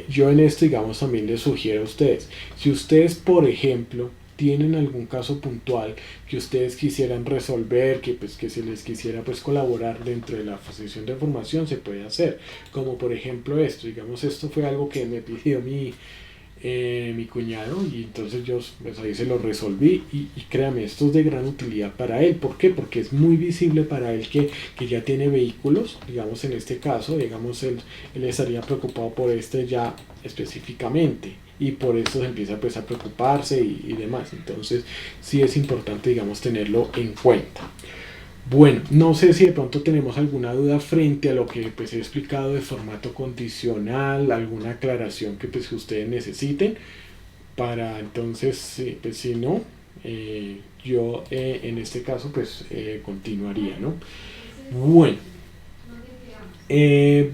Yo en esto digamos también les sugiero a ustedes, si ustedes por ejemplo tienen algún caso puntual que ustedes quisieran resolver, que pues que se les quisiera pues colaborar dentro de la sesión de formación, se puede hacer, como por ejemplo esto. Digamos, esto fue algo que me pidió mi cuñado, y entonces yo pues ahí se lo resolví, y créame, esto es de gran utilidad para él. ¿Por qué? Porque es muy visible para él que ya tiene vehículos. Digamos en este caso, digamos él estaría preocupado por este ya específicamente, y por eso se empieza pues a preocuparse y demás. Entonces sí es importante digamos tenerlo en cuenta. Bueno, no sé si de pronto tenemos alguna duda frente a lo que pues he explicado de formato condicional, alguna aclaración que pues ustedes necesiten para entonces pues si no yo en este caso pues continuaría, ¿no? Bueno,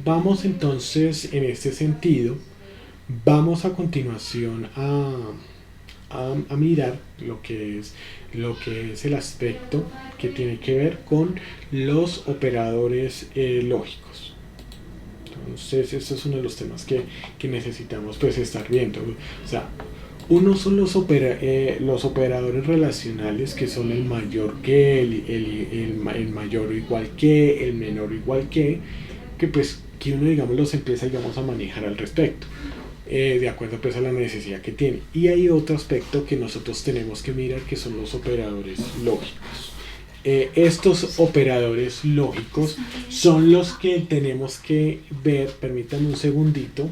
vamos entonces en este sentido, vamos a continuación a mirar lo que es el aspecto que tiene que ver con los operadores lógicos. Entonces este es uno de los temas que necesitamos pues estar viendo. O sea, uno son los operadores relacionales, que son el mayor que, el mayor igual que, el menor igual que pues que uno digamos los empieza digamos a manejar al respecto. De acuerdo pues a la necesidad que tiene. Y hay otro aspecto que nosotros tenemos que mirar, que son los operadores lógicos. Estos operadores lógicos son los que tenemos que ver. Permítanme un segundito.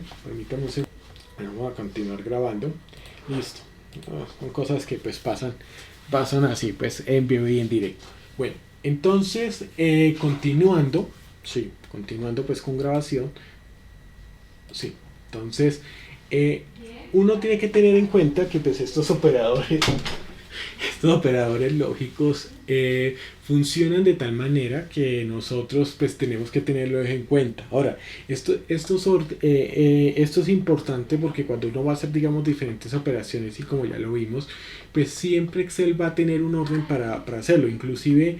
Vamos a continuar grabando. Listo. Son cosas que pues pasan así pues en vivo y en directo. Bueno, entonces continuando pues con grabación. Sí, entonces uno tiene que tener en cuenta que pues estos operadores lógicos funcionan de tal manera que nosotros pues tenemos que tenerlos en cuenta. Ahora, esto es importante porque cuando uno va a hacer digamos diferentes operaciones, y como ya lo vimos, pues siempre Excel va a tener un orden para hacerlo. Inclusive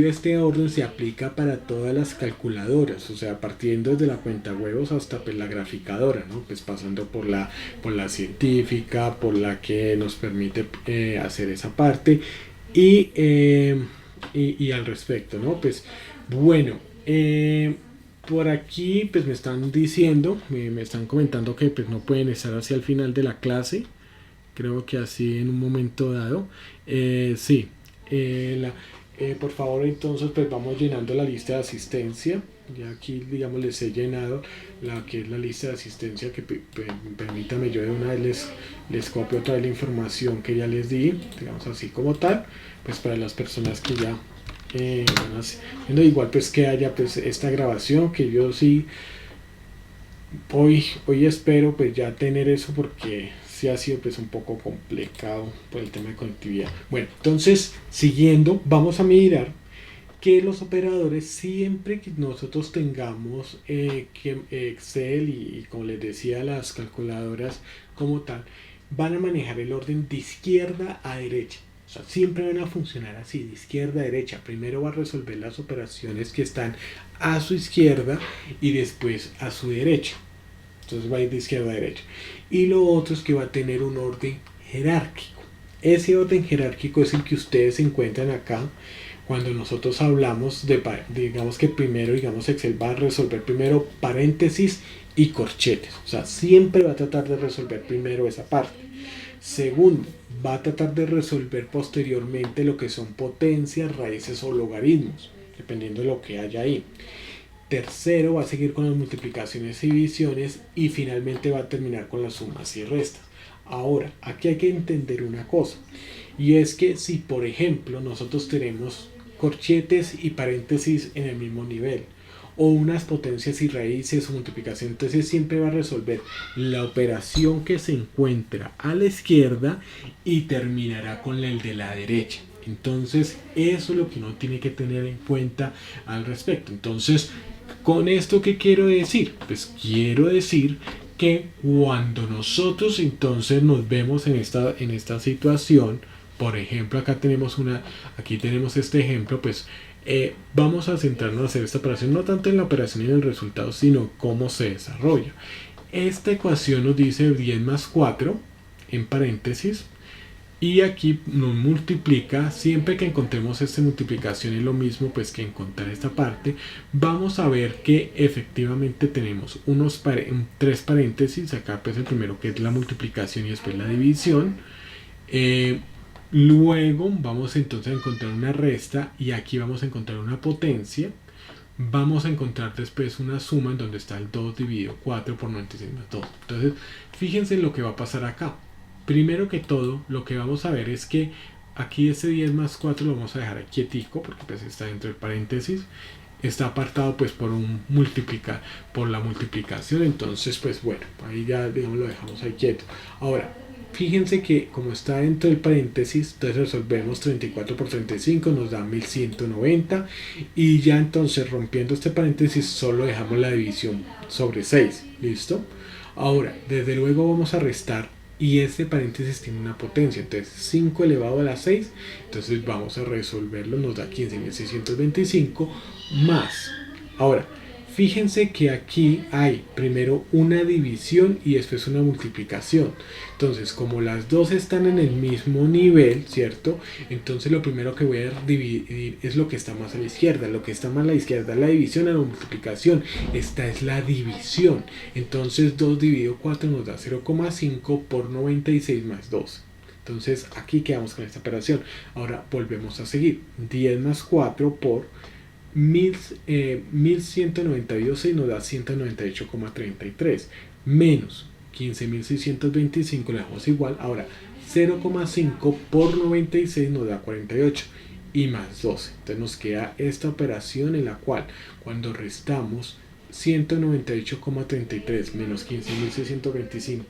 este orden se aplica para todas las calculadoras, o sea, partiendo desde la cuenta huevos hasta pues la graficadora, ¿no? Pues pasando por la científica, por la que nos permite hacer esa parte, y al respecto, ¿no? Pues bueno, por aquí pues me están diciendo, me están comentando que pues no pueden estar hacia el final de la clase. Creo que así en un momento dado. Sí, por favor entonces pues vamos llenando la lista de asistencia. Ya aquí digamos les he llenado la que es la lista de asistencia, que permítame yo de una vez les copio otra vez la información que ya les di, digamos así como tal, pues para las personas que ya van haciendo. Igual pues que haya pues esta grabación, que yo sí hoy espero pues ya tener eso, porque sí ha sido pues un poco complicado por el tema de conectividad. Bueno, entonces siguiendo, vamos a mirar que los operadores, siempre que nosotros tengamos que Excel y como les decía las calculadoras como tal, van a manejar el orden de izquierda a derecha. O sea, siempre van a funcionar así, de izquierda a derecha. Primero va a resolver las operaciones que están a su izquierda y después a su derecha. Entonces va a ir de izquierda a derecha. Y lo otro es que va a tener un orden jerárquico. Ese orden jerárquico es el que ustedes encuentran acá. Cuando nosotros hablamos digamos que primero, Excel va a resolver primero paréntesis y corchetes. O sea, siempre va a tratar de resolver primero esa parte. Segundo, va a tratar de resolver posteriormente lo que son potencias, raíces o logaritmos, dependiendo de lo que haya ahí. Tercero, va a seguir con las multiplicaciones y divisiones y finalmente va a terminar con las sumas y restas. Ahora, aquí hay que entender una cosa, y es que si por ejemplo nosotros tenemos corchetes y paréntesis en el mismo nivel, o unas potencias y raíces o multiplicación, entonces siempre va a resolver la operación que se encuentra a la izquierda y terminará con el de la derecha. Entonces eso es lo que uno tiene que tener en cuenta al respecto. Entonces, ¿con esto qué quiero decir? Pues quiero decir que cuando nosotros entonces nos vemos en esta situación, por ejemplo, aquí tenemos este ejemplo, pues vamos a centrarnos en hacer esta operación, no tanto en la operación y en el resultado, sino cómo se desarrolla. Esta ecuación nos dice 10 más 4 en paréntesis, y aquí nos multiplica. Siempre que encontremos esta multiplicación es lo mismo pues que encontrar esta parte. Vamos a ver que efectivamente tenemos tres paréntesis. Acá pues el primero que es la multiplicación y después la división. Luego vamos entonces a encontrar una resta y aquí vamos a encontrar una potencia. Vamos a encontrar después una suma en donde está el 2 dividido 4 por 96 más 2. Entonces fíjense lo que va a pasar acá. Primero que todo, lo que vamos a ver es que aquí ese 10 más 4 lo vamos a dejar quietico porque pues está dentro del paréntesis. Está apartado pues por la multiplicación. Entonces pues bueno, ahí ya digamos lo dejamos ahí quieto. Ahora, fíjense que como está dentro del paréntesis, entonces resolvemos 34 por 35, nos da 1190. Y ya entonces rompiendo este paréntesis solo dejamos la división sobre 6. ¿Listo? Ahora, desde luego vamos a restar. Y este paréntesis tiene una potencia, entonces 5 elevado a la 6, entonces vamos a resolverlo, nos da 15.625 más. Ahora, fíjense que aquí hay primero una división y después una multiplicación. Entonces, como las dos están en el mismo nivel, ¿cierto? Entonces lo primero que voy a dividir es lo que está más a la izquierda. Lo que está más a la izquierda es la división, a la multiplicación. Esta es la división. Entonces 2 dividido 4 nos da 0,5 por 96 más 2. Entonces aquí quedamos con esta operación. Ahora volvemos a seguir. 10 más 4 por 1192 y nos da 198,33 menos 15.625, lo dejamos igual. Ahora 0,5 por 96 nos da 48 y más 12. Entonces nos queda esta operación en la cual cuando restamos 198,33 menos 15.625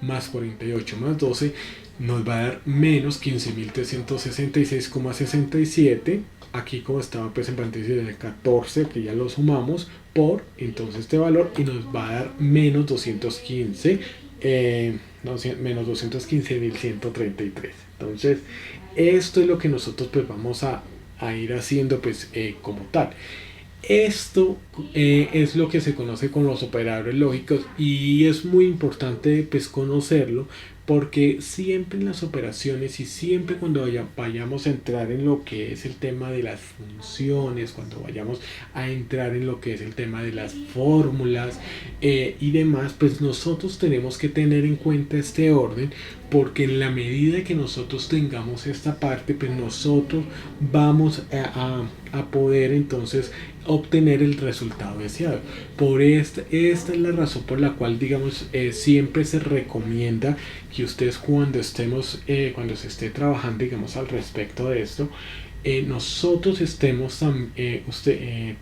más 48 más 12 nos va a dar menos 15.366,67. Aquí como estaba pues en paréntesis el 14, que ya lo sumamos por entonces este valor y nos va a dar menos 215, menos 215.133. Entonces esto es lo que nosotros pues vamos a ir haciendo pues como tal. Esto es lo que se conoce con los operadores lógicos y es muy importante pues conocerlo, porque siempre en las operaciones y siempre cuando vayamos a entrar en lo que es el tema de las funciones, cuando vayamos a entrar en lo que es el tema de las fórmulas y demás, pues nosotros tenemos que tener en cuenta este orden, porque en la medida que nosotros tengamos esta parte, pues nosotros vamos a poder entonces obtener el resultado deseado. Por esta es la razón por la cual digamos siempre se recomienda que ustedes cuando se esté trabajando digamos al respecto de esto, nosotros estemos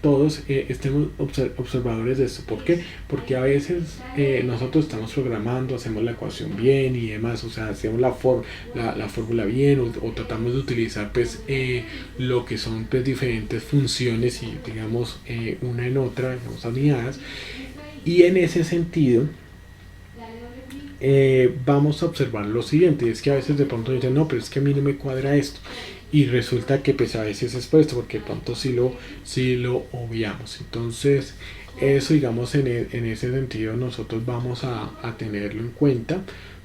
todos estemos observadores de esto. ¿Por qué? Porque a veces nosotros estamos programando, hacemos la ecuación bien y demás, o sea, hacemos la fórmula bien, o tratamos de utilizar pues lo que son pues diferentes funciones y digamos una en otra, digamos alineadas, y en ese sentido vamos a observar lo siguiente, y es que a veces de pronto dicen, no, pero es que a mí no me cuadra esto, y resulta que pues a veces es por esto, porque de pronto sí lo obviamos. Entonces eso, digamos, en ese sentido nosotros vamos a tenerlo en cuenta,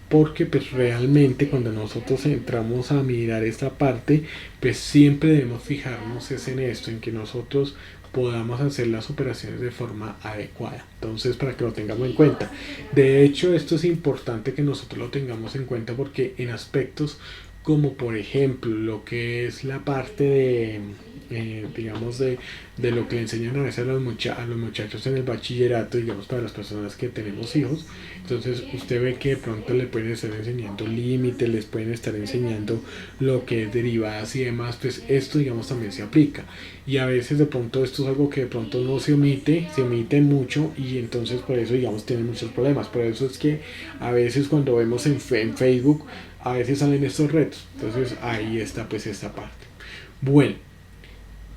porque pues realmente cuando nosotros entramos a mirar esta parte, pues siempre debemos fijarnos es en esto, en que nosotros podamos hacer las operaciones de forma adecuada. Entonces, para que lo tengamos en cuenta. De hecho, esto es importante que nosotros lo tengamos en cuenta, porque en aspectos como por ejemplo lo que es la parte de digamos de lo que le enseñan a veces a los muchachos en el bachillerato, digamos para las personas que tenemos hijos. Entonces usted ve que de pronto le pueden estar enseñando límites, les pueden estar enseñando lo que es derivadas y demás, pues esto digamos también se aplica, y a veces de pronto esto es algo que de pronto no se omite mucho, y entonces por eso digamos tienen muchos problemas. Por eso es que a veces cuando vemos en Facebook a veces salen estos retos. Entonces ahí está pues esta parte. Bueno,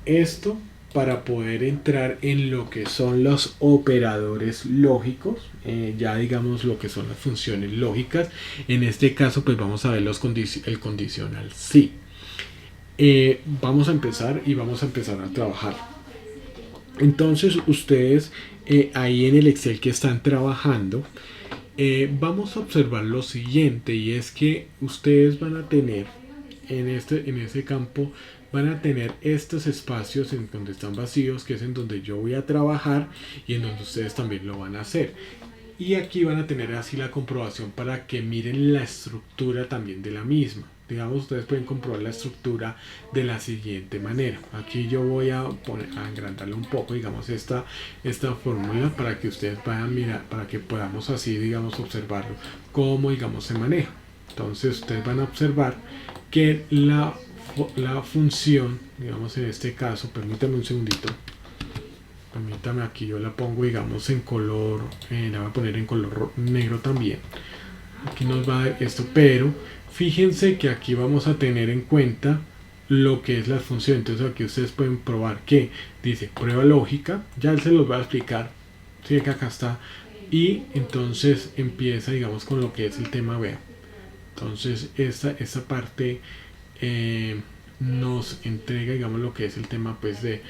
esto para poder entrar en lo que son los operadores lógicos, ya digamos lo que son las funciones lógicas. En este caso pues vamos a ver el condicional sí. Vamos a empezar a trabajar. Entonces ustedes ahí en el Excel que están trabajando, vamos a observar lo siguiente, y es que ustedes van a tener en ese campo, van a tener estos espacios en donde están vacíos, que es en donde yo voy a trabajar y en donde ustedes también lo van a hacer. Y aquí van a tener así la comprobación para que miren la estructura también de la misma. Digamos, ustedes pueden comprobar la estructura de la siguiente manera. Aquí yo voy a agrandarle un poco, digamos, esta fórmula, para que ustedes puedan mirar, para que podamos así, digamos, observarlo, cómo, digamos, se maneja. Entonces ustedes van a observar que la función, digamos, en este caso, permítame un segundito. Permítame, aquí yo la pongo, digamos, en color, la voy a poner en color negro también. Aquí nos va a dar esto, pero fíjense que aquí vamos a tener en cuenta lo que es la función. Entonces aquí ustedes pueden probar que dice prueba lógica, ya se los voy a explicar, sí, que acá está, y entonces empieza, digamos, con lo que es el tema B. Entonces esta parte nos entrega, digamos, lo que es el tema pues de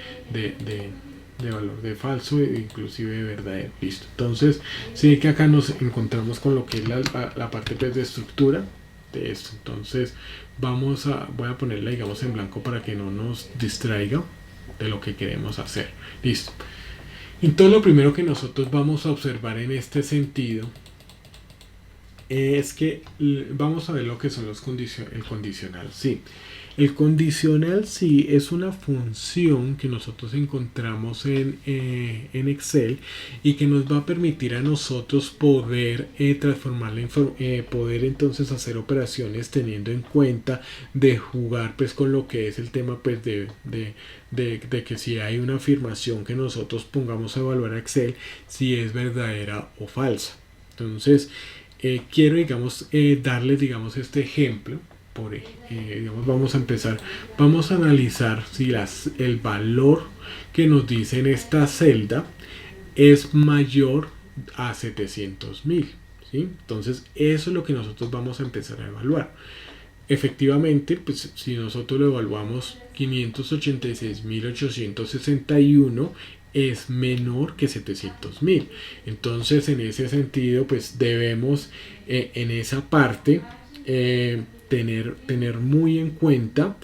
valor de falso e inclusive de verdadero. Listo. Entonces sí que acá nos encontramos con lo que es la parte pues de estructura de esto. Entonces voy a ponerla, digamos, en blanco para que no nos distraiga de lo que queremos hacer. Listo. Entonces lo primero que nosotros vamos a observar en este sentido es que vamos a ver lo que son el condicional sí. El condicional sí es una función que nosotros encontramos en Excel, y que nos va a permitir a nosotros poder transformarla poder entonces hacer operaciones teniendo en cuenta de jugar pues con lo que es el tema pues de que si hay una afirmación que nosotros pongamos a evaluar a Excel, si es verdadera o falsa. Entonces quiero, digamos, darles, digamos, este ejemplo. Digamos, vamos a analizar si el valor que nos dice en esta celda es mayor a 700.000, ¿sí? Entonces eso es lo que nosotros vamos a empezar a evaluar. Efectivamente, pues si nosotros lo evaluamos, 586.861 es menor que 700.000. Entonces en ese sentido pues debemos en esa parte tener muy en cuenta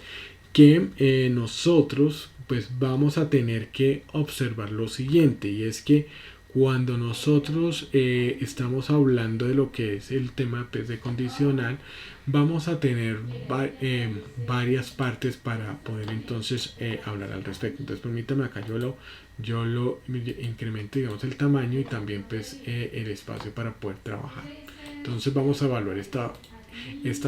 que nosotros pues vamos a tener que observar lo siguiente, y es que cuando nosotros estamos hablando de lo que es el tema pues, de condicional, vamos a tener varias partes para poder entonces hablar al respecto. Entonces permítame acá yo lo incremento, digamos, el tamaño y también pues el espacio para poder trabajar. Entonces vamos a evaluar esta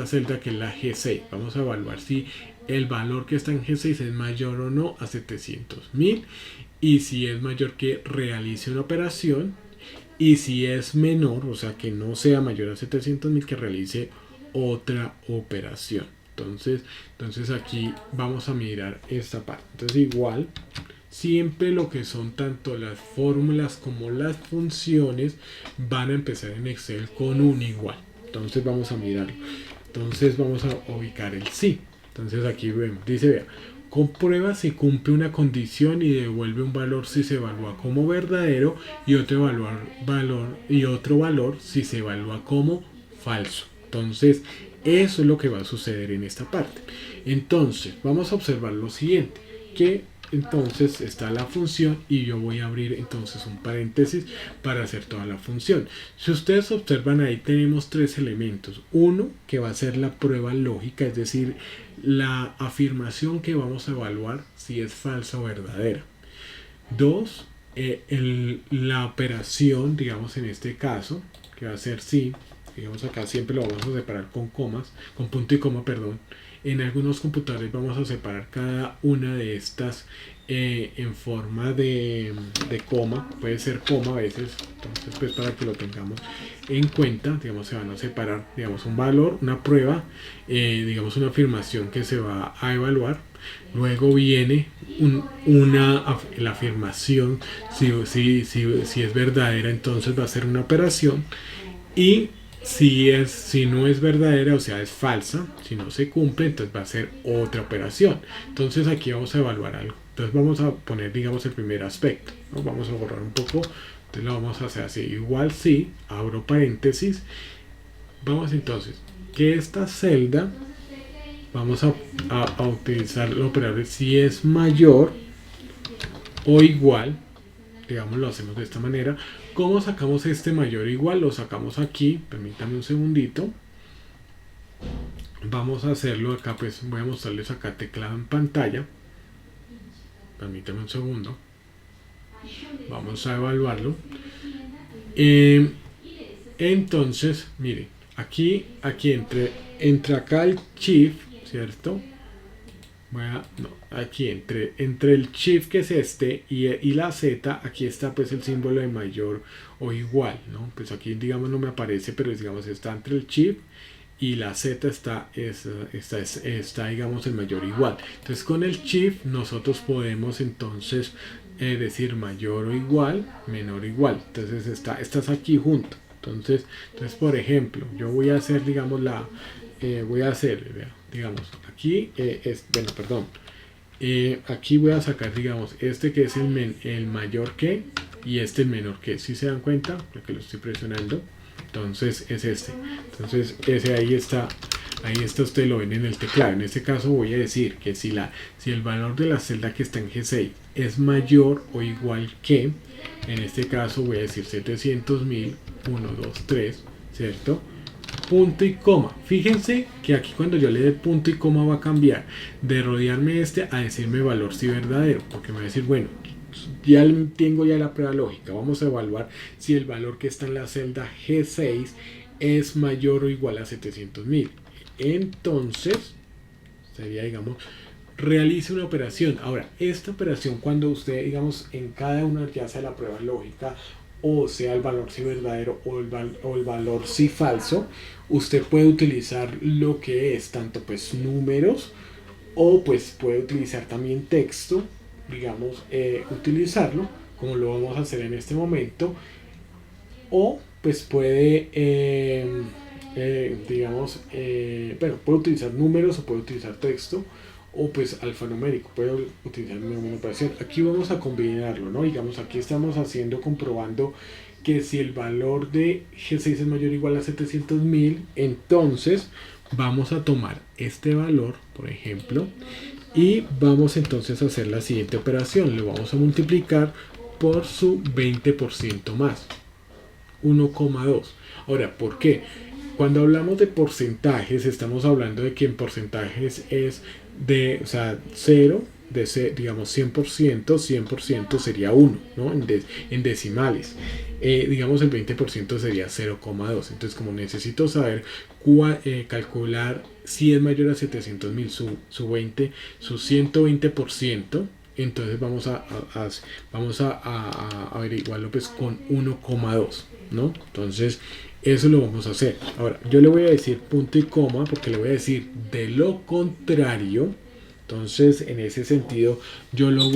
celda que es la G6. Vamos a evaluar si el valor que está en G6 es mayor o no a 700.000, y si es mayor que realice una operación, y si es menor, o sea que no sea mayor a 700.000, que realice otra operación. Entonces aquí vamos a mirar esta parte. Entonces igual, siempre lo que son tanto las fórmulas como las funciones van a empezar en Excel con un igual. Entonces vamos a mirarlo. Entonces vamos a ubicar el sí. Entonces aquí vemos, dice, vea, comprueba si cumple una condición y devuelve un valor si se evalúa como verdadero, y otro valor si se evalúa como falso. Entonces eso es lo que va a suceder en esta parte. Entonces vamos a observar lo siguiente, que entonces está la función, y yo voy a abrir entonces un paréntesis para hacer toda la función. Si ustedes observan, ahí tenemos tres elementos. Uno, que va a ser la prueba lógica, es decir, la afirmación que vamos a evaluar si es falsa o verdadera. Dos, la operación, digamos en este caso, que va a ser sí. Digamos acá siempre lo vamos a separar con comas, con punto y coma, perdón. En algunos computadores vamos a separar cada una de estas en forma de coma, puede ser coma a veces. Entonces pues para que lo tengamos en cuenta, digamos se van a separar, digamos un valor, una prueba, digamos una afirmación que se va a evaluar. Luego viene la afirmación, si es verdadera, entonces va a ser una operación, y si no es verdadera, o sea es falsa, si no se cumple, entonces va a ser otra operación. Entonces aquí vamos a evaluar algo. Entonces vamos a poner, digamos, el primer aspecto, ¿no? Vamos a borrar un poco. Entonces lo vamos a hacer así, igual sí, abro paréntesis. Vamos entonces, que esta celda, vamos a utilizar el operador si es mayor o igual. Digamos, lo hacemos de esta manera. ¿Cómo sacamos este mayor o igual? Lo sacamos aquí, permítame un segundito. Vamos a hacerlo acá, pues voy a mostrarles acá teclado en pantalla. Permítame un segundo. Vamos a evaluarlo. Entonces, miren, aquí entre acá el shift, ¿cierto? Aquí entre el shift, que es este, y la Z, aquí está pues el símbolo de mayor o igual, ¿no? Pues aquí digamos no me aparece, pero digamos está entre el shift y la Z, está digamos el mayor o igual. Entonces con el shift nosotros podemos entonces decir mayor o igual, menor o igual. Entonces estás aquí junto. Entonces por ejemplo, yo voy a hacer, digamos, digamos, aquí aquí voy a sacar, digamos, este que es el mayor que, y este el menor que. Si se dan cuenta, porque lo estoy presionando, entonces es este. Entonces ese ahí está, ustedes lo ven en el teclado. En este caso voy a decir que si el valor de la celda que está en G6 es mayor o igual que, en este caso voy a decir 700.000, 1, 2, 3, ¿cierto? Punto y coma. Fíjense que aquí cuando yo le dé punto y coma va a cambiar de rodearme a decirme valor si verdadero, porque me va a decir, bueno, ya tengo la prueba lógica, vamos a evaluar si el valor que está en la celda G6 es mayor o igual a 700.000. Entonces sería, digamos, realice una operación. Ahora, esta operación, cuando usted, digamos, en cada una, ya sea la prueba lógica o sea el valor si verdadero o el valor si falso, usted puede utilizar lo que es tanto pues números, o pues puede utilizar también texto, digamos, utilizarlo como lo vamos a hacer en este momento, o pues puede puede utilizar números o puede utilizar texto, o pues alfanumérico, puedo utilizar una operación. Aquí vamos a combinarlo, ¿no? Digamos, aquí estamos comprobando que si el valor de G6 es mayor o igual a 700.000, entonces vamos a tomar este valor, por ejemplo, y vamos entonces a hacer la siguiente operación. Lo vamos a multiplicar por su 20% más, 1,2. Ahora, ¿por qué? Cuando hablamos de porcentajes, estamos hablando de que en porcentajes es de, o sea, 0, de ese, digamos, 100% sería 1, ¿no? En decimales. Digamos, el 20% sería 0,2. Entonces, como necesito saber calcular si es mayor a 700.000 su 120%, entonces vamos a averiguarlo pues con 1,2, ¿no? Entonces, eso lo vamos a hacer. Ahora, yo le voy a decir punto y coma porque le voy a decir de lo contrario. Entonces, en ese sentido, yo lo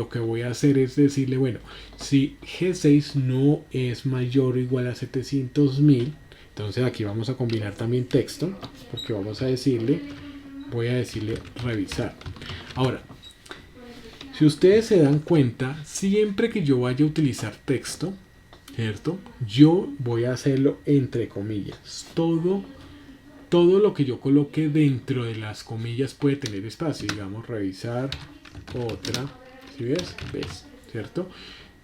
que voy a hacer es decirle, bueno, si G6 no es mayor o igual a 700.000, entonces aquí vamos a combinar también texto, porque voy a decirle revisar. Ahora, si ustedes se dan cuenta, siempre que yo vaya a utilizar texto, ¿cierto? Yo voy a hacerlo entre comillas. Todo lo que yo coloque dentro de las comillas puede tener espacio. Digamos, revisar otra. ¿Sí ves? ¿Ves? ¿Cierto?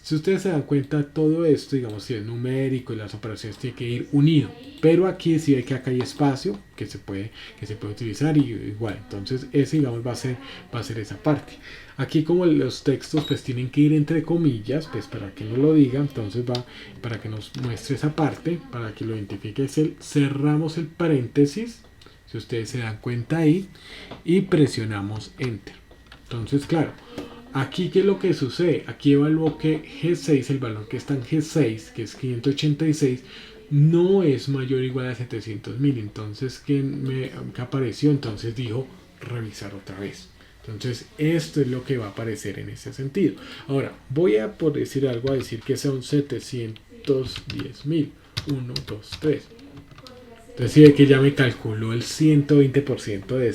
Si ustedes se dan cuenta, todo esto, digamos, si es numérico y las operaciones tienen que ir unido. Pero aquí sí ve que acá hay espacio que se puede utilizar y igual. Entonces, ese, digamos, va a ser esa parte. Aquí como los textos pues tienen que ir entre comillas, pues para que no lo diga, entonces para que nos muestre esa parte, para que lo identifique, cerramos el paréntesis, si ustedes se dan cuenta ahí, y presionamos Enter. Entonces, claro, aquí ¿qué es lo que sucede? Aquí evaluó que G6, el valor que está en G6, que es 586, no es mayor o igual a 700.000. Entonces, ¿qué apareció? Entonces dijo revisar otra vez. Entonces, esto es lo que va a aparecer en ese sentido. Ahora, voy a, por decir algo, a decir que son 710.000. 1, 2, 3. Entonces, si ve que ya me calculó el 120% de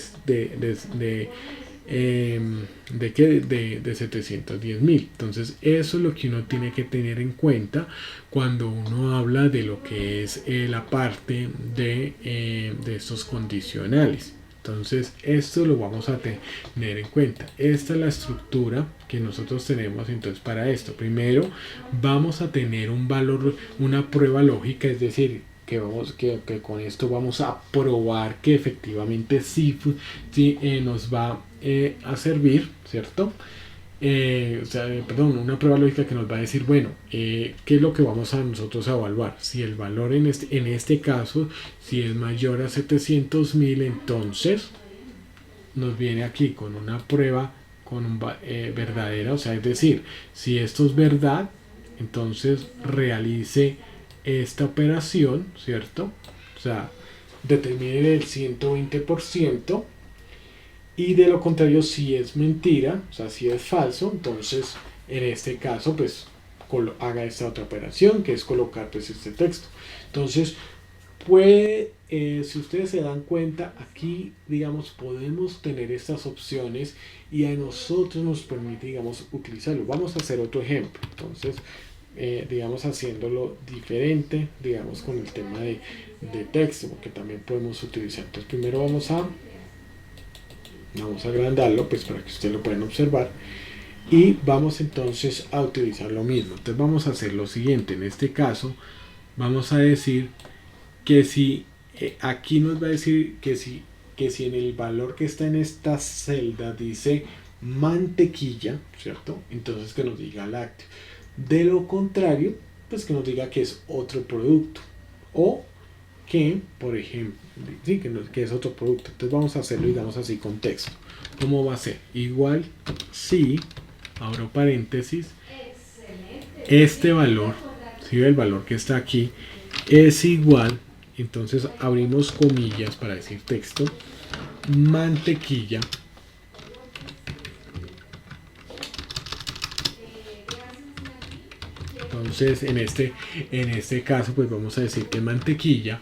710.000. Entonces, eso es lo que uno tiene que tener en cuenta cuando uno habla de lo que es la parte de estos condicionales. Entonces, esto lo vamos a tener en cuenta. Esta es la estructura que nosotros tenemos. Entonces, para esto, primero vamos a tener un valor, una prueba lógica, es decir, que con esto vamos a probar que efectivamente sí nos va a servir, ¿cierto? Una prueba lógica que nos va a decir, bueno, ¿qué es lo que vamos a nosotros a evaluar? Si el valor en este caso, si es mayor a 700.000, entonces nos viene aquí con una prueba verdadera, o sea, es decir, si esto es verdad, entonces realice esta operación, ¿cierto? O sea, determine el 120%. Y de lo contrario, si es mentira, o sea, si es falso, entonces en este caso, pues haga esta otra operación, que es colocar pues este texto. Entonces, si ustedes se dan cuenta, aquí, digamos, podemos tener estas opciones y a nosotros nos permite, digamos, utilizarlo. Vamos a hacer otro ejemplo. Entonces, digamos, haciéndolo diferente, digamos, con el tema de texto, porque también podemos utilizar. Entonces, primero vamos a agrandarlo pues para que ustedes lo puedan observar y vamos entonces a utilizar lo mismo. Entonces vamos a hacer lo siguiente. En este caso vamos a decir que si aquí nos va a decir que si en el valor que está en esta celda dice mantequilla, ¿cierto? Entonces que nos diga lácteo. De lo contrario, pues que nos diga que es otro producto o que, por ejemplo, sí, que es otro producto. Entonces vamos a hacerlo, digamos así, con texto. ¿Cómo va a ser? Igual si, abro paréntesis, este valor, si el valor que está aquí es igual, entonces abrimos comillas para decir texto, mantequilla, entonces en este caso pues vamos a decir que mantequilla.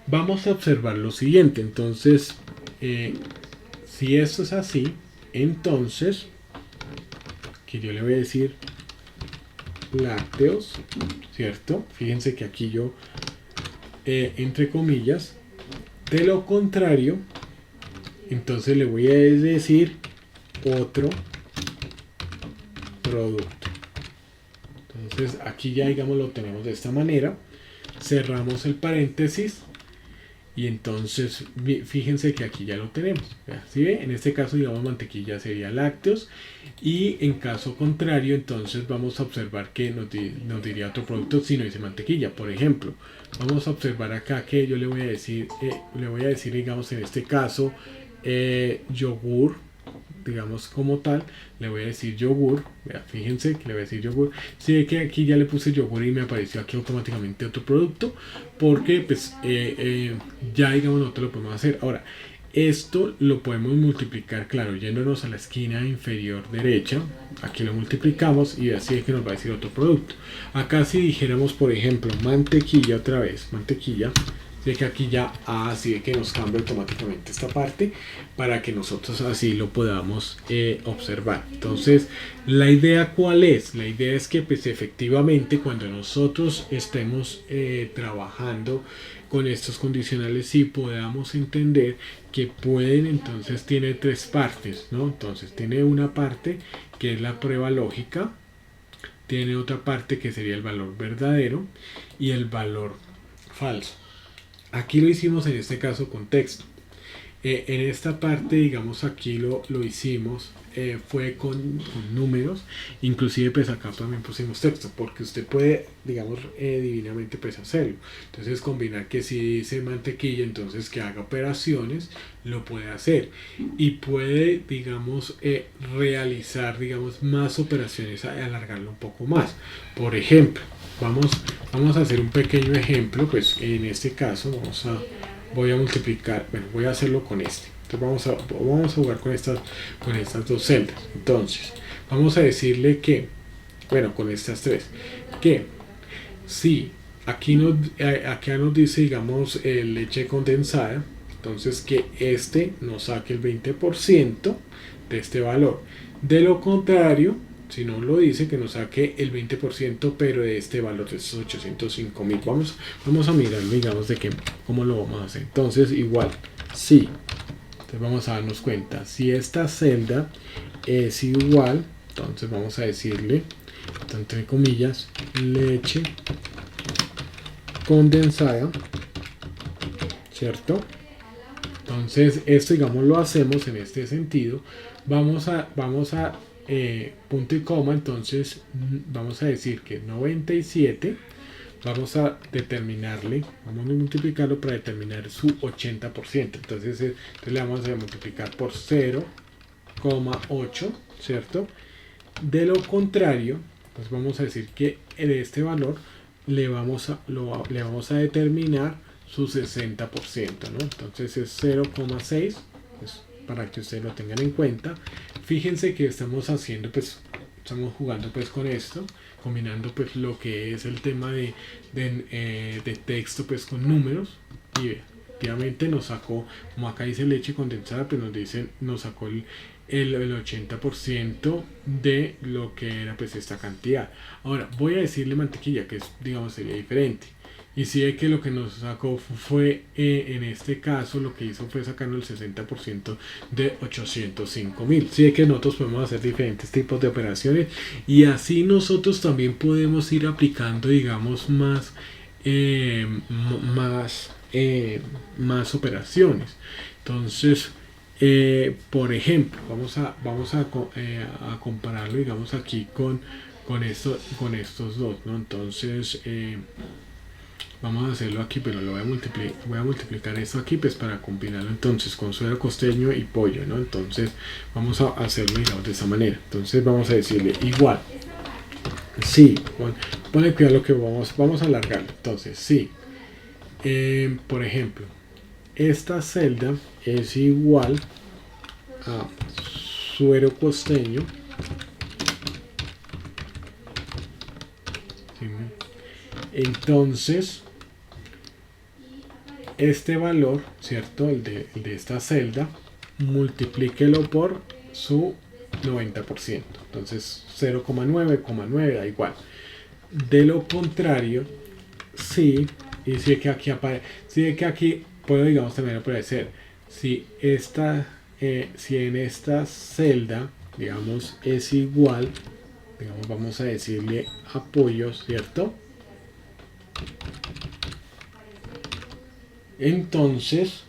Vamos a observar lo siguiente. Entonces, si esto es así, entonces, que yo le voy a decir lácteos, ¿cierto? Fíjense que aquí yo, entre comillas, de lo contrario, entonces le voy a decir otro producto. Entonces, aquí ya, digamos, lo tenemos de esta manera. Cerramos el paréntesis. y entonces fíjense que aquí ya lo tenemos. ¿Sí ve? En este caso, digamos, mantequilla sería lácteos, y en caso contrario, entonces vamos a observar que nos diría otro producto si no dice mantequilla. Por ejemplo, vamos a observar acá que yo le voy a decir, digamos, en este caso, yogur, digamos como tal, le voy a decir yogur. Fíjense que le voy a decir yogur. Si ve que aquí ya le puse yogur y me apareció aquí automáticamente otro producto, porque pues ya digamos nosotros lo podemos hacer. Ahora, esto lo podemos multiplicar, claro, yéndonos a la esquina inferior derecha, aquí lo multiplicamos y así es que nos va a decir otro producto. Acá si dijéramos, por ejemplo, mantequilla otra vez, mantequilla, de que aquí ya así de que nos cambia automáticamente esta parte para que nosotros así lo podamos observar. Entonces, la idea ¿cuál es? La idea es que pues efectivamente cuando nosotros estemos trabajando con estos condicionales sí podamos entender que pueden, entonces tiene tres partes, ¿no? Entonces tiene una parte que es la prueba lógica, tiene otra parte que sería el valor verdadero y el valor falso. Aquí lo hicimos en este caso con texto. En esta parte, digamos, aquí lo hicimos, fue con números, inclusive pues acá también pusimos texto, porque usted puede, digamos, divinamente pues hacerlo. Entonces combinar que si dice mantequilla, entonces que haga operaciones, lo puede hacer. Y puede, digamos, realizar, digamos, más operaciones, alargarlo un poco más. Por ejemplo, vamos a hacer un pequeño ejemplo, pues en este caso voy a multiplicar, bueno, voy a hacerlo con este. Entonces vamos a jugar con estas dos celdas. Entonces, vamos a decirle que, bueno, con estas tres, que si aquí acá nos dice, digamos, leche condensada, entonces que este nos saque el 20% de este valor. De lo contrario, si no lo dice, que nos saque el 20%, pero de este valor de estos 805.000. Vamos a mirarlo, digamos, de cómo lo vamos a hacer. Entonces, igual, sí. Entonces vamos a darnos cuenta. Si esta celda es igual, entonces vamos a decirle, entre comillas, leche condensada, ¿cierto? Entonces, esto, digamos, lo hacemos en este sentido. Vamos a punto y coma, entonces vamos a decir que 97, vamos a determinarle, vamos a multiplicarlo para determinar su 80%. Entonces le vamos a multiplicar por 0,8, ¿cierto? De lo contrario, pues vamos a decir que en este valor le vamos a determinar su 60%, ¿no? Entonces es 0,6, pues, para que ustedes lo tengan en cuenta. Fíjense que estamos jugando pues con esto, combinando pues lo que es el tema de texto pues con números, y efectivamente nos sacó, como acá dice leche condensada, pues nos sacó el 80% de lo que era pues esta cantidad. Ahora voy a decirle mantequilla, que digamos sería diferente. Y si es que lo que nos sacó fue, en este caso, lo que hizo fue sacarnos el 60% de 805.000. Si es que nosotros podemos hacer diferentes tipos de operaciones y así nosotros también podemos ir aplicando, digamos, más operaciones. Entonces, por ejemplo, vamos a compararlo, digamos, aquí con estos dos, ¿no? Entonces, vamos a hacerlo aquí, pero voy a multiplicar esto aquí pues para combinarlo entonces con suero costeño y pollo, ¿no? Entonces vamos a hacerlo, digamos, de esta manera. Entonces vamos a decirle igual. Sí, ponle cuidado lo que vamos a alargarlo. Entonces, sí. Por ejemplo, esta celda es igual a suero costeño. ¿Sí? Entonces, este valor, ¿cierto? El de esta celda, multiplíquelo por su 90%. Entonces 0,9,9 da igual. De lo contrario, sí, y si es que aquí puedo, digamos, también aparecer, si en esta celda, digamos, es igual, digamos, vamos a decirle apoyo, ¿cierto? Entonces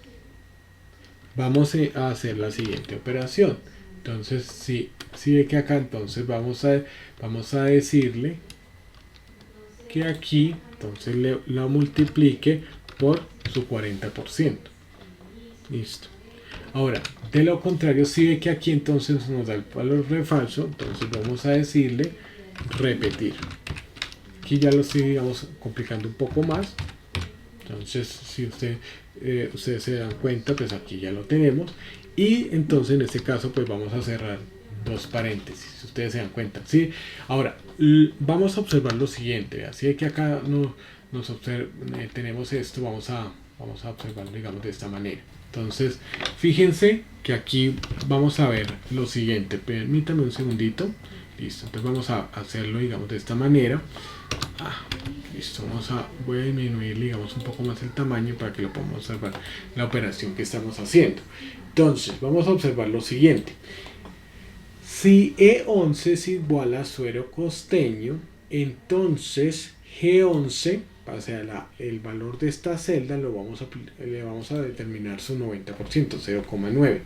vamos a hacer la siguiente operación. Entonces si ve que acá entonces vamos a decirle que aquí entonces la multiplique por su 40%. Listo. Ahora, de lo contrario, si ve que aquí entonces nos da el valor de falso, entonces vamos a decirle repetir. Aquí ya lo estoy, digamos, complicando un poco más. Entonces, si ustedes se dan cuenta, pues aquí ya lo tenemos. Y entonces en este caso, pues vamos a cerrar dos paréntesis, si ustedes se dan cuenta. ¿Sí? Ahora, vamos a observar lo siguiente. Así que acá tenemos esto, vamos a observarlo, digamos, de esta manera. Entonces, fíjense que aquí vamos a ver lo siguiente. Permítame un segundito. Listo, entonces vamos a hacerlo, digamos, de esta manera. Listo, voy a disminuir, digamos, un poco más el tamaño para que lo podamos observar la operación que estamos haciendo. Entonces, vamos a observar lo siguiente. Si E11 es igual a suero costeño, entonces G11, o sea, el valor de esta celda le vamos a determinar su 90%, 0,9.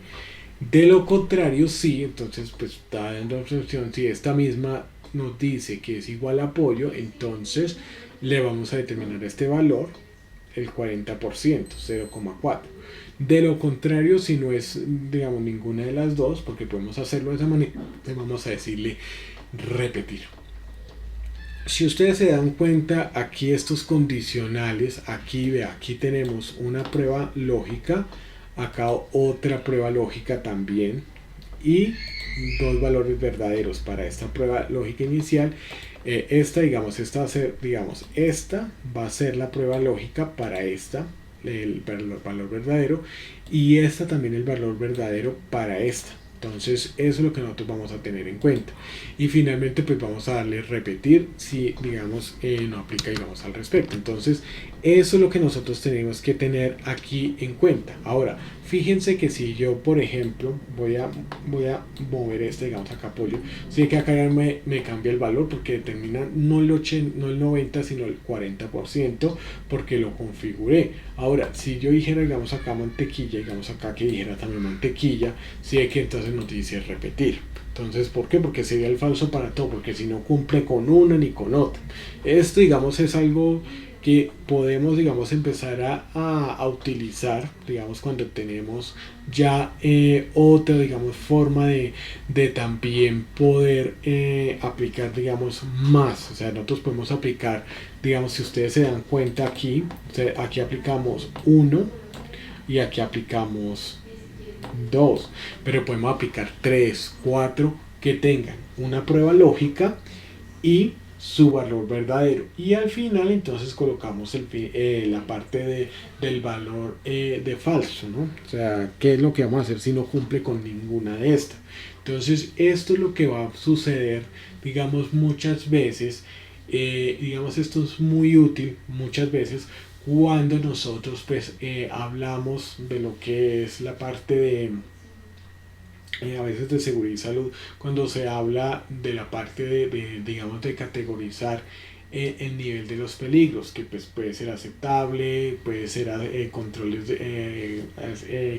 De lo contrario, sí, entonces pues está dando opción, si esta misma nos dice que es igual a apoyo, entonces le vamos a determinar este valor, el 40%, 0,4. De lo contrario, si no es, digamos, ninguna de las dos, porque podemos hacerlo de esa manera, vamos a decirle repetir. Si ustedes se dan cuenta, aquí estos condicionales, aquí tenemos una prueba lógica, acá otra prueba lógica también, y dos valores verdaderos para esta prueba lógica inicial. Esta va a ser la prueba lógica para esta, el valor verdadero, y esta también el valor verdadero para esta. Entonces eso es lo que nosotros vamos a tener en cuenta, y finalmente pues vamos a darle repetir si, digamos, no aplica, digamos, al respecto. Entonces eso es lo que nosotros tenemos que tener aquí en cuenta. Ahora fíjense que si yo, por ejemplo, voy a mover digamos, acá apoyo, si que acá me cambia el valor porque determina no el 90 sino el 40%, porque lo configuré. Ahora si yo dijera, digamos, acá mantequilla, digamos acá que dijera también mantequilla, si es que entonces nos dice repetir. Entonces, ¿por qué? Porque sería el falso para todo, porque si no cumple con una ni con otra. Esto, digamos, es algo que podemos, digamos, empezar a utilizar, digamos, cuando tenemos ya otra, digamos, forma de también poder aplicar, digamos, más. O sea, nosotros podemos aplicar, digamos, si ustedes se dan cuenta aquí, aquí aplicamos 1 y aquí aplicamos 2, pero podemos aplicar 3, 4 que tengan una prueba lógica y su valor verdadero, y al final entonces colocamos la parte del valor de falso, ¿no? O sea, ¿qué es lo que vamos a hacer si no cumple con ninguna de estas? Entonces esto es lo que va a suceder, digamos, muchas veces. Digamos, esto es muy útil muchas veces cuando nosotros pues hablamos de lo que es la parte de a veces de seguridad y salud, cuando se habla de la parte digamos, de categorizar el nivel de los peligros, que pues puede ser aceptable, puede ser controles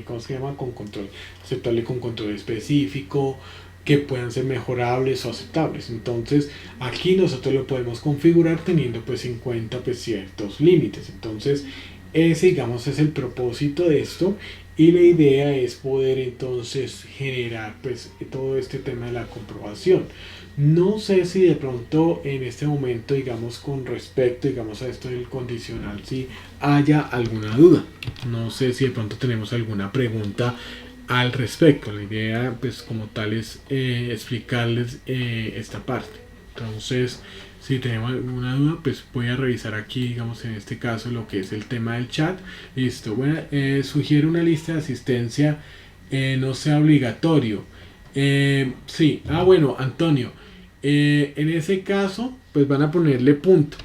¿cómo se llama? Con control aceptable, con control específico, que puedan ser mejorables o aceptables. Entonces aquí nosotros lo podemos configurar teniendo pues en cuenta pues ciertos límites. Entonces ese, digamos, es el propósito de esto, y la idea es poder entonces generar pues todo este tema de la comprobación. No sé si de pronto en este momento, digamos, con respecto, digamos, a esto del condicional, si haya alguna duda. No sé si de pronto tenemos alguna pregunta al respecto. La idea pues como tal es explicarles esta parte. Entonces, si tenemos alguna duda, pues voy a revisar aquí, digamos, en este caso lo que es el tema del chat. Listo. Bueno, sugiere una lista de asistencia, no sea obligatorio. Sí. Bueno, Antonio, en ese caso pues van a ponerle punto.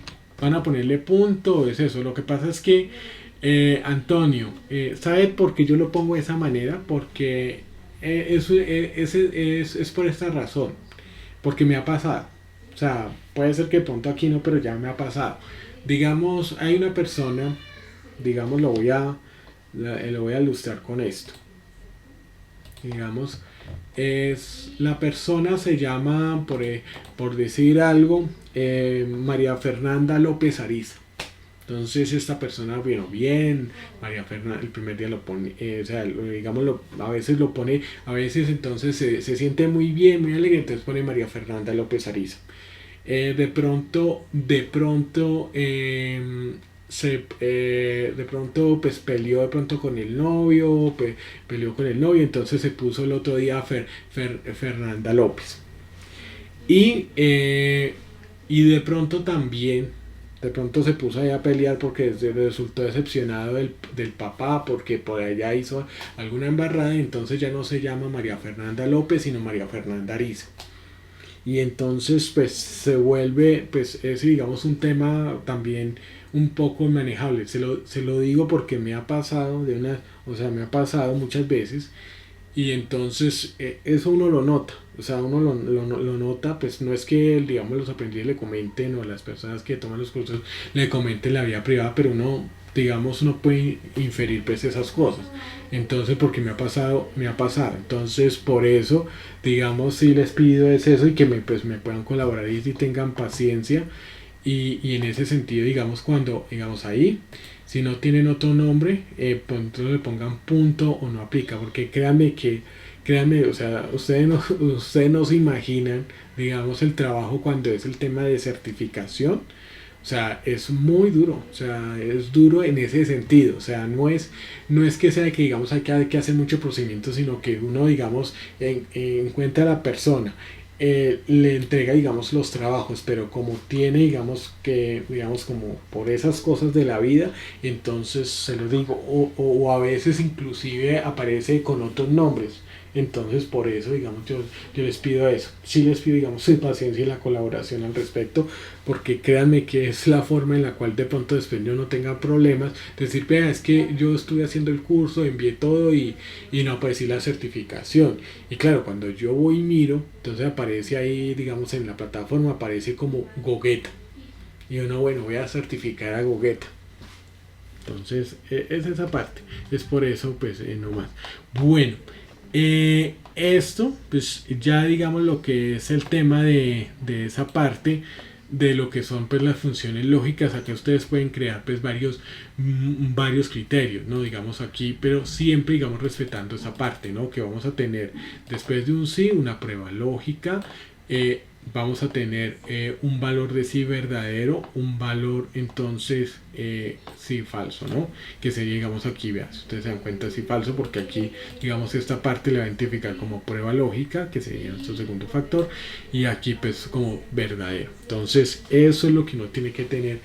Es eso. Lo que pasa es que Antonio, ¿sabe por qué yo lo pongo de esa manera? Porque es por esta razón, porque me ha pasado. O sea, puede ser que de pronto aquí no, pero ya me ha pasado. Digamos, hay una persona, digamos, lo voy a lo voy a ilustrar con esto. Digamos, la persona se llama, por decir algo, María Fernanda López Ariza. Entonces esta persona, bueno, bien, María Fernanda, el primer día lo pone, o sea, digamos, a veces lo pone, a veces entonces se siente muy bien, muy alegre, entonces pone María Fernanda López Ariza. De pronto pues peleó de pronto con el novio, peleó con el novio, entonces se puso el otro día Fernanda López. Y de pronto también, de pronto se puso ahí a pelear porque resultó decepcionado del papá, porque por allá hizo alguna embarrada, entonces ya no se llama María Fernanda López, sino María Fernanda Ariza. Y entonces pues se vuelve, pues es digamos un tema también un poco manejable. Se lo digo porque me ha pasado me ha pasado muchas veces. Y entonces eso uno lo nota, o sea, uno lo nota, pues no es que, digamos, los aprendices le comenten o las personas que toman los cursos le comenten la vida privada, pero uno, digamos, uno puede inferir pues esas cosas. Entonces, porque me ha pasado, entonces por eso, digamos, si les pido es eso y que pues me puedan colaborar y tengan paciencia y en ese sentido, digamos, cuando, digamos, ahí si no tienen otro nombre, pues entonces le pongan punto o no aplica, porque créanme, o sea, ustedes no se imaginan, digamos, el trabajo cuando es el tema de certificación. O sea, es muy duro, o sea, es duro en ese sentido, o sea, no es que sea que, digamos, hay que hacer mucho procedimiento, sino que uno, digamos, encuentra a la persona, le entrega, digamos, los trabajos, pero como tiene, digamos, como por esas cosas de la vida, entonces se lo digo, o a veces inclusive aparece con otros nombres. Entonces, por eso, digamos, yo les pido eso. Sí les pido, digamos, su paciencia y la colaboración al respecto, porque créanme que es la forma en la cual de pronto después yo no tenga problemas. Decir, vea, es que yo estuve haciendo el curso, envié todo y no apareció la certificación. Y claro, cuando yo voy y miro, entonces aparece ahí, digamos, en la plataforma, aparece como Gogeta. Y uno, bueno, voy a certificar a Gogeta. Entonces, es esa parte. Es por eso, pues, no más. Bueno. Esto, pues ya digamos lo que es el tema de esa parte de lo que son pues las funciones lógicas. Aquí ustedes pueden crear pues varios criterios, no digamos aquí, pero siempre digamos respetando esa parte, no, que vamos a tener después de un sí una prueba lógica. Vamos a tener un valor de sí verdadero, un valor entonces sí falso, ¿no? Que sería, digamos, aquí, vean, si ustedes se dan cuenta, sí falso, porque aquí, digamos, esta parte la va a identificar como prueba lógica, que sería nuestro segundo factor, y aquí, pues, como verdadero. Entonces, eso es lo que uno tiene que tener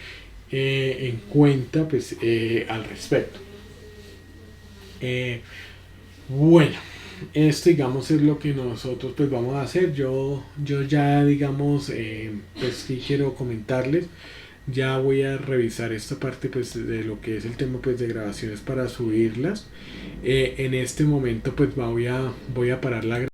en cuenta, pues, al respecto. Bueno. Esto digamos es lo que nosotros pues vamos a hacer. Yo ya digamos pues sí quiero comentarles, ya voy a revisar esta parte pues de lo que es el tema pues de grabaciones para subirlas. En este momento pues voy a parar la grabación.